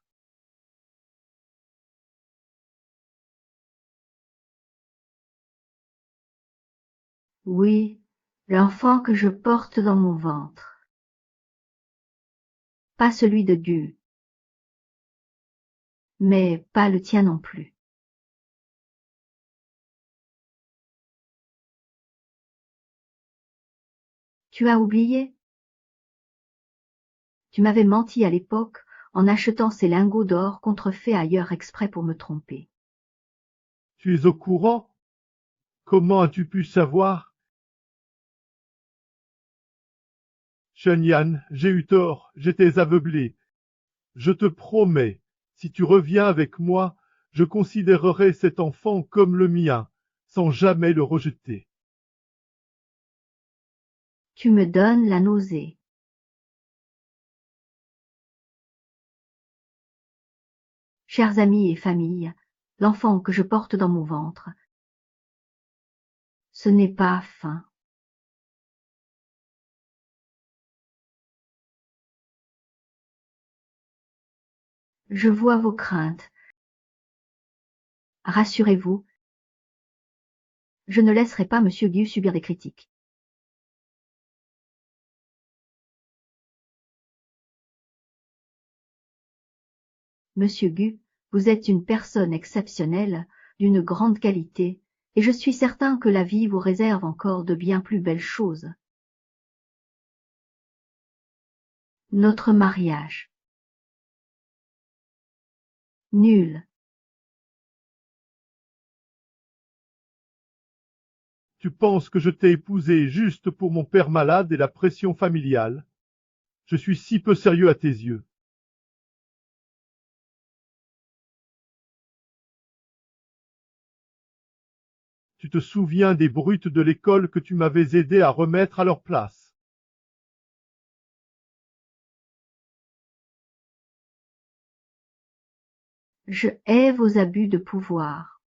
S16: Oui, l'enfant que je porte dans mon ventre. Pas celui de Gu. Mais pas le tien non plus. Tu as oublié? Tu m'avais menti à l'époque en achetant ces lingots d'or contrefaits ailleurs exprès pour me tromper.
S13: Tu es au courant? Comment as-tu pu savoir? Shen Yan, j'ai eu tort, j'étais aveuglé. Je te promets, si tu reviens avec moi, je considérerai cet enfant comme le mien, sans jamais le rejeter.
S16: Tu me donnes la nausée. Chers amis et familles, l'enfant que je porte dans mon ventre, ce n'est pas fin. Je vois vos craintes. Rassurez-vous, je ne laisserai pas monsieur Gu subir des critiques. Monsieur Gu, vous êtes une personne exceptionnelle, d'une grande qualité, et je suis certain que la vie vous réserve encore de bien plus belles choses. Notre mariage. Nul.
S13: Tu penses que je t'ai épousé juste pour mon père malade et la pression familiale? Je suis si peu sérieux à tes yeux. Tu te souviens des brutes de l'école que tu m'avais aidé à remettre à leur place?
S16: Je hais vos abus de pouvoir.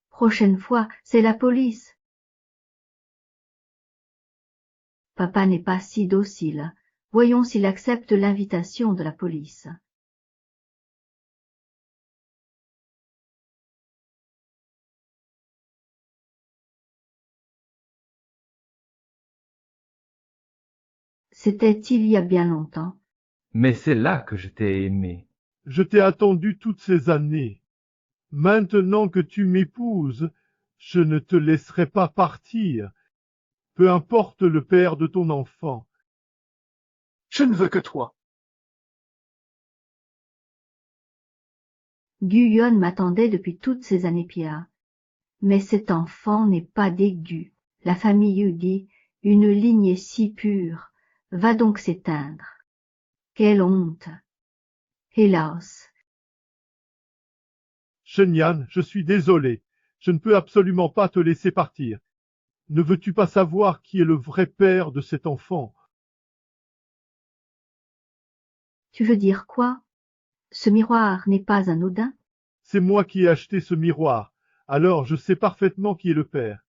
S16: Prochaine fois, c'est la police. Papa n'est pas si docile. Voyons s'il accepte l'invitation de la police. C'était il y a bien longtemps.
S7: Mais c'est là que je t'ai aimé.
S13: Je t'ai attendu toutes ces années. Maintenant que tu m'épouses, je ne te laisserai pas partir. Peu importe le père de ton enfant.
S8: Je ne veux que toi.
S16: Guyon m'attendait depuis toutes ces années, Pia. Mais cet enfant n'est pas des Gu. La famille eût dit, une lignée si pure, va donc s'éteindre. Quelle honte! Hélas!
S13: Shen-Yan, je suis désolé. Je ne peux absolument pas te laisser partir. Ne veux-tu pas savoir qui est le vrai père de cet enfant?
S16: Tu veux dire quoi? Ce miroir n'est pas anodin?
S13: C'est moi qui ai acheté ce miroir. Alors je sais parfaitement qui est le père.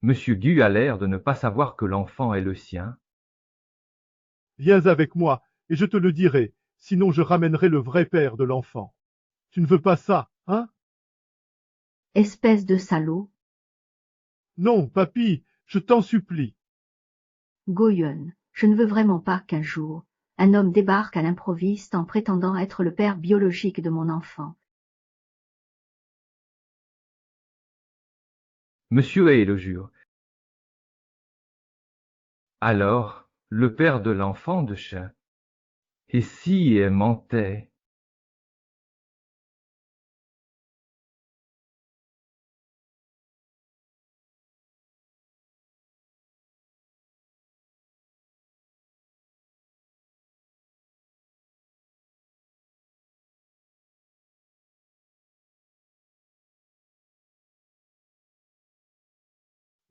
S7: Monsieur Gu a l'air de ne pas savoir que l'enfant est le sien.
S13: Viens avec moi, et je te le dirai, sinon je ramènerai le vrai père de l'enfant. Tu ne veux pas ça, hein?
S16: Espèce de salaud.
S13: Non, papy, je t'en supplie.
S16: Goyon, je ne veux vraiment pas qu'un jour, un homme débarque à l'improviste en prétendant être le père biologique de mon enfant.
S7: Monsieur Hay le jure. Alors, le père de l'enfant de Shen. Et si elle mentait?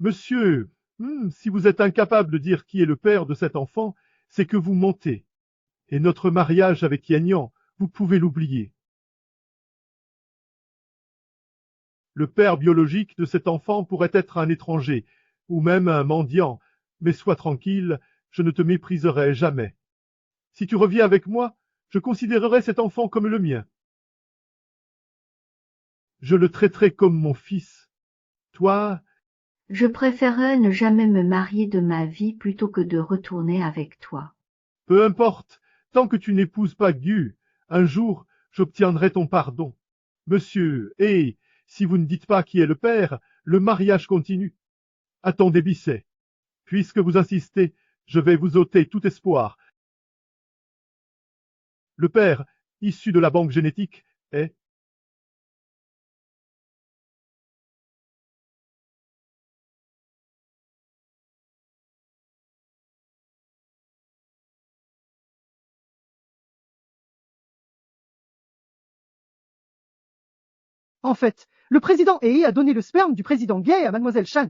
S13: Monsieur, si vous êtes incapable de dire qui est le père de cet enfant, c'est que vous mentez. Et notre mariage avec Yanyan, vous pouvez l'oublier. Le père biologique de cet enfant pourrait être un étranger, ou même un mendiant, mais sois tranquille, je ne te mépriserai jamais. Si tu reviens avec moi, je considérerai cet enfant comme le mien. Je le traiterai comme mon fils. Toi,
S16: Je préférerais ne jamais me marier de ma vie plutôt que de retourner avec toi.
S13: peu importe, tant que tu n'épouses pas Gu, un jour j'obtiendrai ton pardon. Monsieur, et si vous ne dites pas qui est le père, le mariage continue. Attendez Bisset. Puisque vous insistez, je vais vous ôter tout espoir. Le père, issu de la banque génétique, est...
S18: En fait, le président Hei a donné le sperme du président Gay à mademoiselle Shen.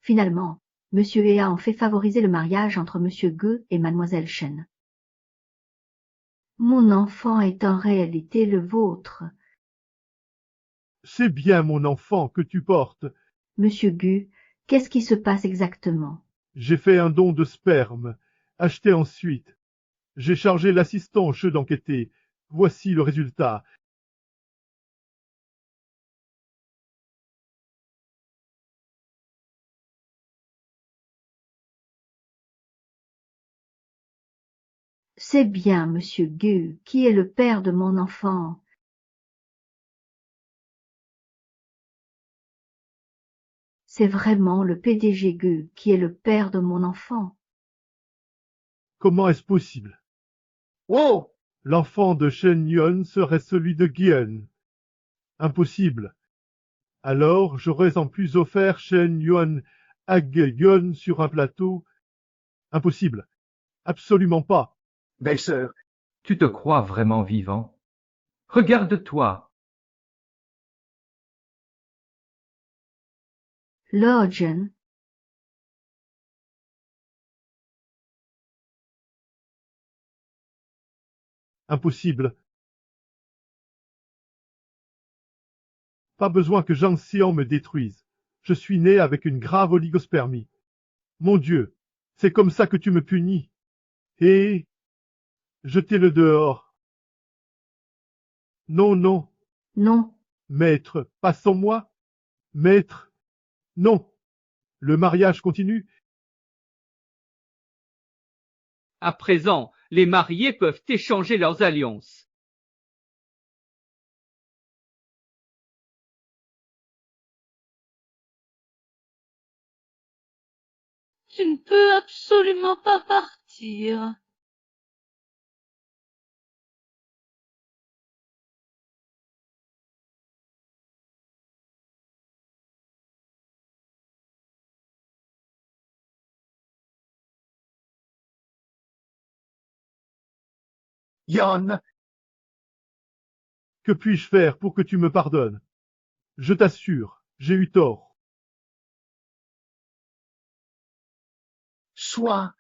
S16: Finalement, Monsieur Hei a en fait favoriser le mariage entre Monsieur Ge et mademoiselle Shen. Mon enfant est en réalité le vôtre.
S13: C'est bien mon enfant que tu portes.
S16: Monsieur Gu, qu'est-ce qui se passe exactement?
S13: J'ai fait un don de sperme, acheté ensuite. J'ai chargé l'assistant au jeu d'enquêter. Voici le résultat.
S16: C'est bien Monsieur Gu qui est le père de mon enfant. C'est vraiment le PDG Gu qui est le père de mon enfant.
S13: Comment est-ce possible?
S9: Oh!
S13: L'enfant de Shen Yuan serait celui de Guion. Impossible. Alors j'aurais en plus offert Shen Yuan à Guion sur un plateau. Impossible. Absolument pas.
S9: Belle-sœur,
S7: Tu te crois vraiment vivant? Regarde-toi.
S16: Lord Jen,
S13: Impossible. Pas besoin que Zhang Xian me détruise. Je suis né avec une grave oligospermie. Mon Dieu, c'est comme ça que tu me punis. Et jetez-le dehors. Non, non.
S16: non.
S13: Maître, pas sans moi. Maître, non. Le mariage continue.
S17: À présent, les mariés peuvent échanger leurs alliances.
S6: Tu ne peux absolument pas partir.
S8: Jan,
S4: Que puis-je faire pour que tu me pardonnes? Je t'assure, j'ai eu tort.
S8: sois.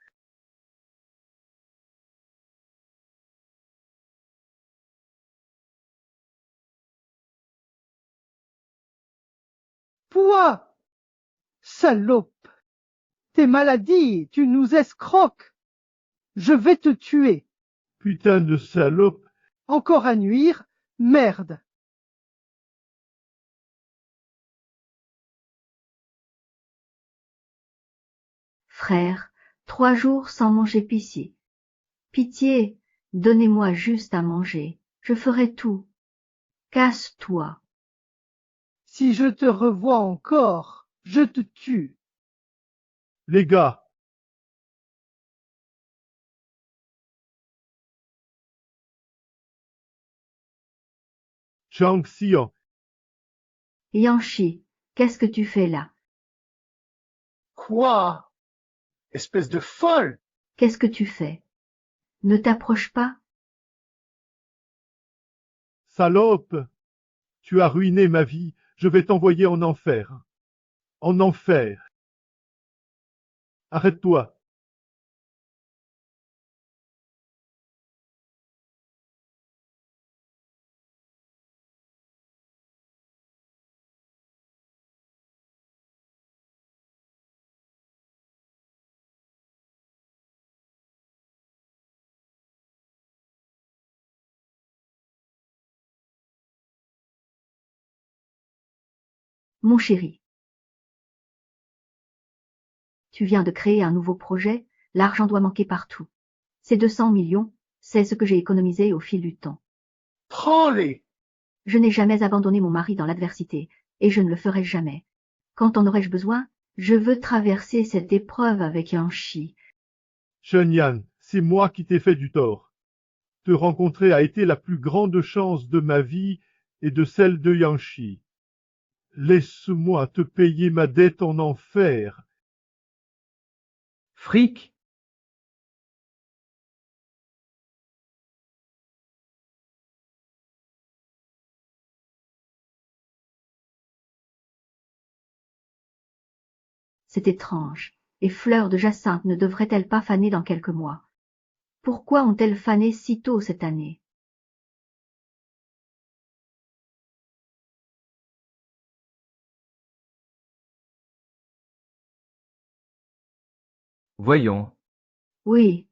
S8: Toi, salope, tes maladies, tu nous escroques. Je vais te tuer.
S4: Putain de salope.
S8: Encore à nuire, merde.
S16: Frère, 3 jours sans manger pitié. Pitié, donnez-moi juste à manger. Je ferai tout. Casse-toi.
S8: Si je te revois encore, je te tue.
S4: Les gars, Chang Xian,
S16: Yanshi, qu'est-ce que tu fais là?
S8: Quoi? Espèce de folle!
S16: Qu'est-ce que tu fais? Ne t'approche pas.
S4: salope, tu as ruiné ma vie, je vais t'envoyer en enfer. En enfer. Arrête-toi.
S16: Mon chéri, tu viens de créer un nouveau projet, l'argent doit manquer partout. Ces 200 millions, c'est ce que j'ai économisé au fil du temps.
S8: Prends-les!
S16: Je n'ai jamais abandonné mon mari dans l'adversité, et je ne le ferai jamais. Quand en aurais-je besoin? Je veux traverser cette épreuve avec Yanshi.
S4: Shenyan, c'est moi qui t'ai fait du tort. Te rencontrer a été la plus grande chance de ma vie et de celle de Yanshi. Laisse-moi te payer ma dette en enfer.
S7: Fric?
S16: C'est étrange. Et fleurs de jacinthe ne devraient-elles pas faner dans quelques mois? Pourquoi ont-elles fané si tôt cette année?
S7: Voyons.
S16: Oui,